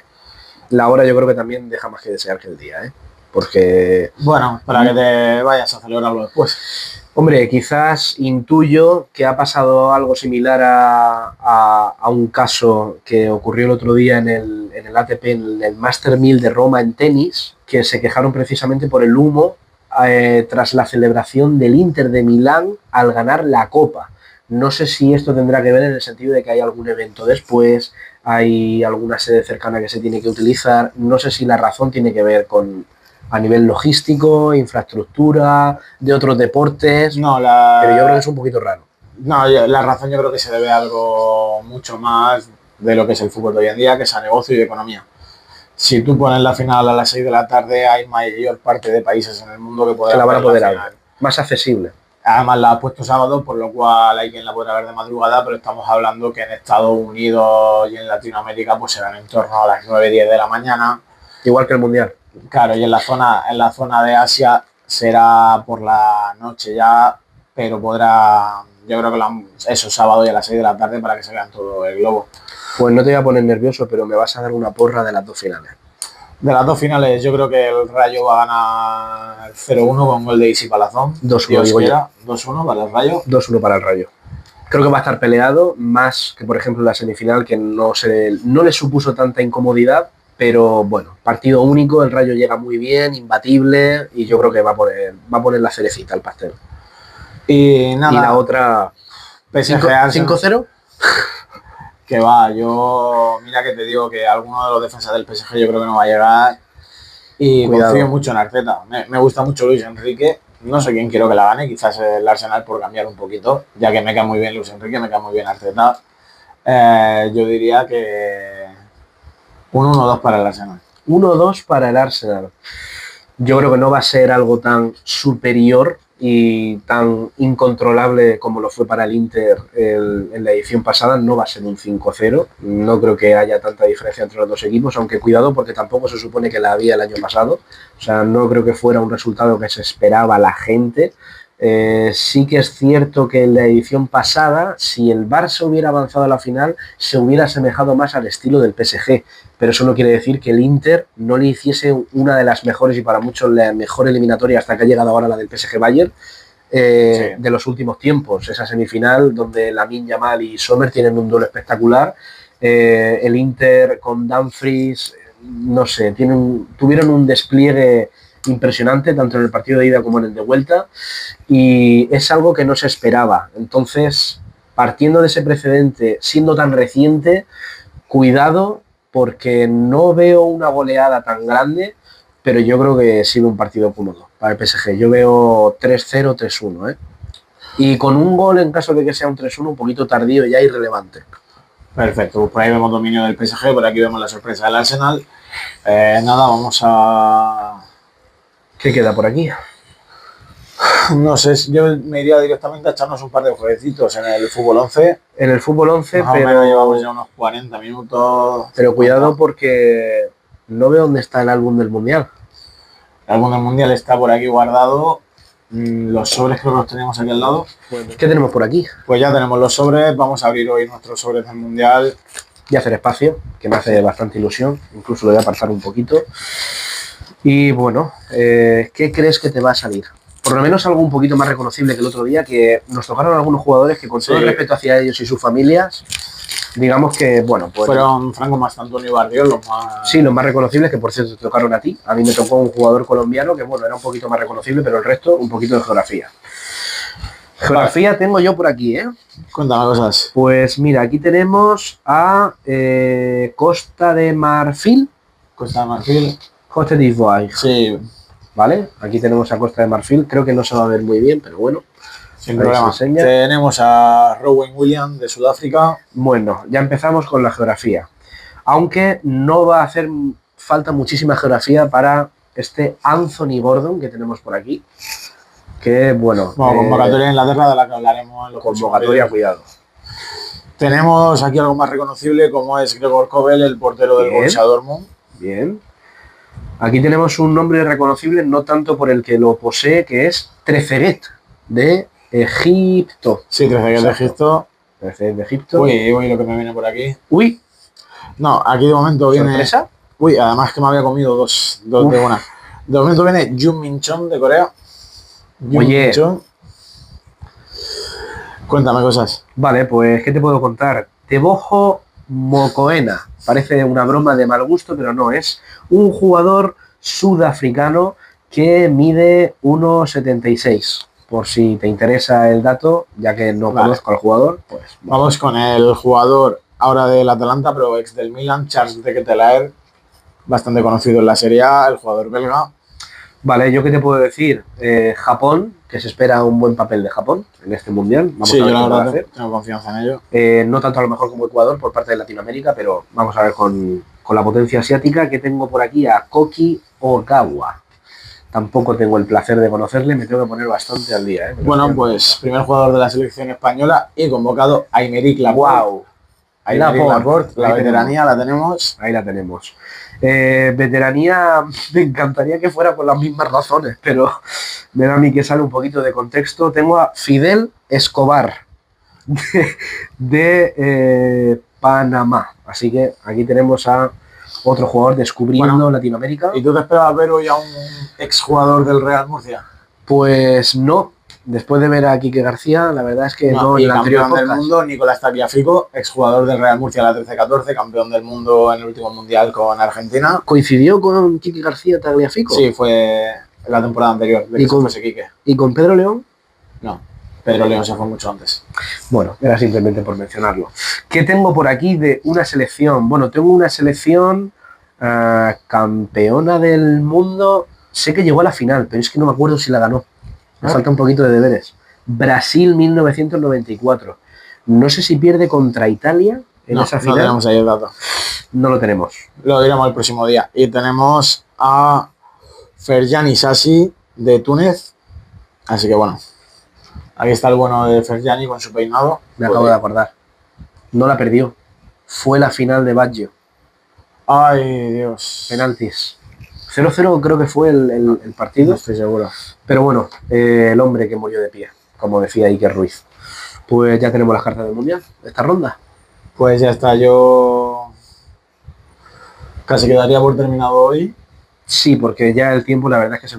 [SPEAKER 1] La hora yo creo que también deja más que desear que el día, ¿eh? Porque...
[SPEAKER 2] Bueno, para que te vayas a celebrarlo después.
[SPEAKER 1] Hombre, quizás intuyo que ha pasado algo similar a un caso que ocurrió el otro día en el ATP, en el Master 1000 de Roma en tenis, que se quejaron precisamente por el humo tras la celebración del Inter de Milán al ganar la Copa. No sé si esto tendrá que ver en el sentido de que hay algún evento después, hay alguna sede cercana que se tiene que utilizar. No sé si la razón tiene que ver con a nivel logístico, infraestructura, de otros deportes,
[SPEAKER 2] No,
[SPEAKER 1] pero yo creo que es un poquito raro.
[SPEAKER 2] No, la razón yo creo que se debe a algo mucho más de lo que es el fútbol de hoy en día, que es a negocio y economía. Si tú pones la final a las 6 de la tarde, hay mayor parte de países en el mundo que podrán
[SPEAKER 1] Que la van a
[SPEAKER 2] ver
[SPEAKER 1] poder
[SPEAKER 2] la
[SPEAKER 1] ver.
[SPEAKER 2] final.
[SPEAKER 1] Más accesible.
[SPEAKER 2] Además la ha puesto sábado, por lo cual hay quien la podrá ver de madrugada, pero estamos hablando que en Estados Unidos y en Latinoamérica pues serán en torno a las 9-10 de la mañana.
[SPEAKER 1] Igual que el Mundial.
[SPEAKER 2] Claro, y en la zona de Asia será por la noche ya, pero podrá, yo creo que eso sábado y a las 6 de la tarde para que se vean todo el globo.
[SPEAKER 1] Pues no te voy a poner nervioso, pero me vas a dar una porra de las dos finales.
[SPEAKER 2] De las dos finales, yo creo que el Rayo va a ganar 0-1 con gol de Isi Palazón.
[SPEAKER 1] 2-1, digo yo.
[SPEAKER 2] 2-1 para el Rayo.
[SPEAKER 1] 2-1 para el Rayo. Creo que va a estar peleado, más que por ejemplo la semifinal, que no le supuso tanta incomodidad, pero bueno, partido único, el Rayo llega muy bien, imbatible, y yo creo que va a poner la cerecita al pastel.
[SPEAKER 2] Y nada.
[SPEAKER 1] Y la otra,
[SPEAKER 2] PSG
[SPEAKER 1] 5-0.
[SPEAKER 2] Que va, mira que te digo que alguno de los defensas del PSG yo creo que no va a llegar y
[SPEAKER 1] Cuidado.
[SPEAKER 2] confío mucho en Arteta. Me gusta mucho Luis Enrique, no sé quién quiero que la gane, quizás el Arsenal por cambiar un poquito, ya que me cae muy bien Luis Enrique, me cae muy bien Arteta. Yo diría que un 1-2 para el Arsenal.
[SPEAKER 1] 1-2 para el Arsenal. Yo creo que no va a ser algo tan superior y tan incontrolable como lo fue para el Inter en la edición pasada. No va a ser un 5-0. No creo que haya tanta diferencia entre los dos equipos, aunque cuidado porque tampoco se supone que la había el año pasado. O sea, no creo que fuera un resultado que se esperaba la gente. Sí que es cierto que en la edición pasada, si el Barça hubiera avanzado a la final, se hubiera asemejado más al estilo del PSG, pero eso no quiere decir que el Inter no le hiciese una de las mejores y para muchos la mejor eliminatoria hasta que ha llegado ahora la del PSG Bayern de los últimos tiempos, esa semifinal donde Lamine Yamal y Sommer tienen un duelo espectacular, el Inter con Dumfries, no sé, tuvieron un despliegue impresionante tanto en el partido de ida como en el de vuelta y es algo que no se esperaba. Entonces, partiendo de ese precedente, siendo tan reciente, cuidado porque no veo una goleada tan grande, pero yo creo que sigue un partido cómodo para el PSG. Yo veo 3-0, 3-1, y con un gol en caso de que sea un 3-1 un poquito tardío ya irrelevante.
[SPEAKER 2] Perfecto, pues por ahí vemos dominio del PSG, por aquí vemos la sorpresa del Arsenal. Nada, vamos a...
[SPEAKER 1] ¿Qué queda por aquí?
[SPEAKER 2] No sé, yo me iría directamente a echarnos un par de jueguecitos en el fútbol 11.
[SPEAKER 1] En el fútbol 11,
[SPEAKER 2] más o menos llevamos ya unos 40 minutos.
[SPEAKER 1] Pero cuidado porque no veo dónde está el álbum del Mundial.
[SPEAKER 2] El álbum del Mundial está por aquí guardado. Los sobres creo que los tenemos aquí al lado.
[SPEAKER 1] ¿Qué tenemos por aquí?
[SPEAKER 2] Pues ya tenemos los sobres, vamos a abrir hoy nuestros sobres del Mundial.
[SPEAKER 1] Y hacer espacio, que me hace bastante ilusión, incluso lo voy a apartar un poquito. Y bueno, ¿qué crees que te va a salir? Por lo menos algo un poquito más reconocible que el otro día, que nos tocaron algunos jugadores que con todo el respeto hacia ellos y sus familias, digamos que, bueno, pues...
[SPEAKER 2] Fueron Franco Mastantuono y Barrios los más...
[SPEAKER 1] Sí, los más reconocibles, que por cierto te tocaron a ti. A mí me tocó un jugador colombiano que, bueno, era un poquito más reconocible, pero el resto, un poquito de geografía. Geografía tengo yo por aquí, ¿eh?
[SPEAKER 2] Cuéntame cosas.
[SPEAKER 1] Pues mira, aquí tenemos a Costa de Marfil.
[SPEAKER 2] Costa de Marfil.
[SPEAKER 1] Costa d'Ivoire.
[SPEAKER 2] Sí.
[SPEAKER 1] ¿Vale? Aquí tenemos a Costa de Marfil. Creo que no se va a ver muy bien, pero bueno.
[SPEAKER 2] Sin problema. Tenemos a Rowan Williams de Sudáfrica.
[SPEAKER 1] Bueno, ya empezamos con la geografía. Aunque no va a hacer falta muchísima geografía para este Anthony Gordon que tenemos por aquí. Que bueno.
[SPEAKER 2] Convocatoria en Inglaterra de la que hablaremos en los
[SPEAKER 1] convocatoria, cuidado.
[SPEAKER 2] Tenemos aquí algo más reconocible como es Gregor Kobel, el portero del Borussia Dortmund.
[SPEAKER 1] Bien. Aquí tenemos un nombre reconocible, no tanto por el que lo posee, que es Trezeguet, de Egipto.
[SPEAKER 2] Sí, Trezeguet de Egipto.
[SPEAKER 1] Trezeguet de Egipto.
[SPEAKER 2] Uy, lo que me viene por aquí.
[SPEAKER 1] Uy.
[SPEAKER 2] No, aquí de momento viene...
[SPEAKER 1] ¿Sorpresa?
[SPEAKER 2] Uy, además que me había comido dos de una. De momento viene Jung Min-chon de Corea.
[SPEAKER 1] Oye.
[SPEAKER 2] Cuéntame cosas.
[SPEAKER 1] Vale, pues, ¿qué te puedo contar? Teboho Mokoena. Parece una broma de mal gusto, pero no, es un jugador sudafricano que mide 1,76. Por si te interesa el dato, ya que no conozco al jugador, pues...
[SPEAKER 2] Vamos con el jugador ahora del Atalanta, pero ex del Milan, Charles de Ketelaere, bastante conocido en la Serie A, el jugador belga.
[SPEAKER 1] Vale, ¿yo qué te puedo decir? Japón, que se espera un buen papel de Japón en este Mundial.
[SPEAKER 2] Vamos a ver, yo la verdad tengo confianza en ello.
[SPEAKER 1] No tanto a lo mejor como Ecuador por parte de Latinoamérica, pero vamos a ver con la potencia asiática, que tengo por aquí a Koki Ogawa. Tampoco tengo el placer de conocerle, me tengo que poner bastante al día.
[SPEAKER 2] Bueno, pues primer jugador de la selección española y convocado a Aymeric Laporte.
[SPEAKER 1] ¡Wow!
[SPEAKER 2] Aymeric Laporte, la veteranía la tenemos.
[SPEAKER 1] Ahí la tenemos. Veteranía, me encantaría que fuera por las mismas razones, pero me da a mí que sale un poquito de contexto. Tengo a Fidel Escobar de Panamá. Así que aquí tenemos a otro jugador descubriendo Latinoamérica.
[SPEAKER 2] ¿Y tú te esperabas ver hoy a un exjugador del Real Murcia?
[SPEAKER 1] Pues no. Después de ver a Quique García, la verdad es que no
[SPEAKER 2] en el anterior podcast. Del mundo, Nicolás Tagliafico, exjugador del Real Murcia la 13-14, campeón del mundo en el último mundial con Argentina.
[SPEAKER 1] ¿Coincidió con Quique García Tagliafico?
[SPEAKER 2] Sí, fue en la temporada anterior, de que se fuese Quique.
[SPEAKER 1] ¿Y con Pedro León?
[SPEAKER 2] No, Pedro León se fue mucho antes.
[SPEAKER 1] Bueno, era simplemente por mencionarlo. ¿Qué tengo por aquí de una selección? Bueno, tengo una selección campeona del mundo. Sé que llegó a la final, pero es que no me acuerdo si la ganó. Me falta un poquito de deberes. Brasil 1994. No sé si pierde contra Italia en esa final.
[SPEAKER 2] No tenemos ahí el dato.
[SPEAKER 1] No lo tenemos.
[SPEAKER 2] Lo diremos el próximo día. Y tenemos a Ferjani Sassi de Túnez. Así que bueno. Aquí está el bueno de Ferjani con su peinado.
[SPEAKER 1] Me acabo de acordar. No la perdió. Fue la final de Baggio.
[SPEAKER 2] Ay, Dios.
[SPEAKER 1] Penaltis. 0-0 creo que fue el partido.
[SPEAKER 2] No estoy seguro.
[SPEAKER 1] Pero bueno, el hombre que murió de pie, como decía Iker Ruiz. Pues ya tenemos las cartas del Mundial, esta ronda.
[SPEAKER 2] Pues ya está, yo casi quedaría por terminado hoy.
[SPEAKER 1] Sí, porque ya el tiempo la verdad es que se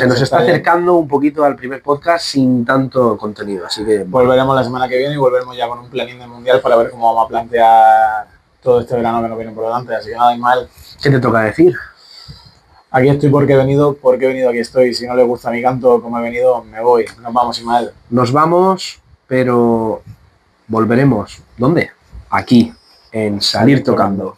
[SPEAKER 1] nos está acercando un poquito al primer podcast sin tanto contenido. Así que
[SPEAKER 2] volveremos la semana que viene y volveremos ya con un planning del Mundial para ver cómo vamos a plantear todo este verano que nos viene por delante. Así que nada, Ismael.
[SPEAKER 1] ¿Qué te toca decir?
[SPEAKER 2] Aquí estoy porque he venido, aquí estoy. Si no le gusta mi canto como he venido, me voy. Nos vamos, Ismael.
[SPEAKER 1] Nos vamos, pero volveremos. ¿Dónde? Aquí, en Salir Tocando.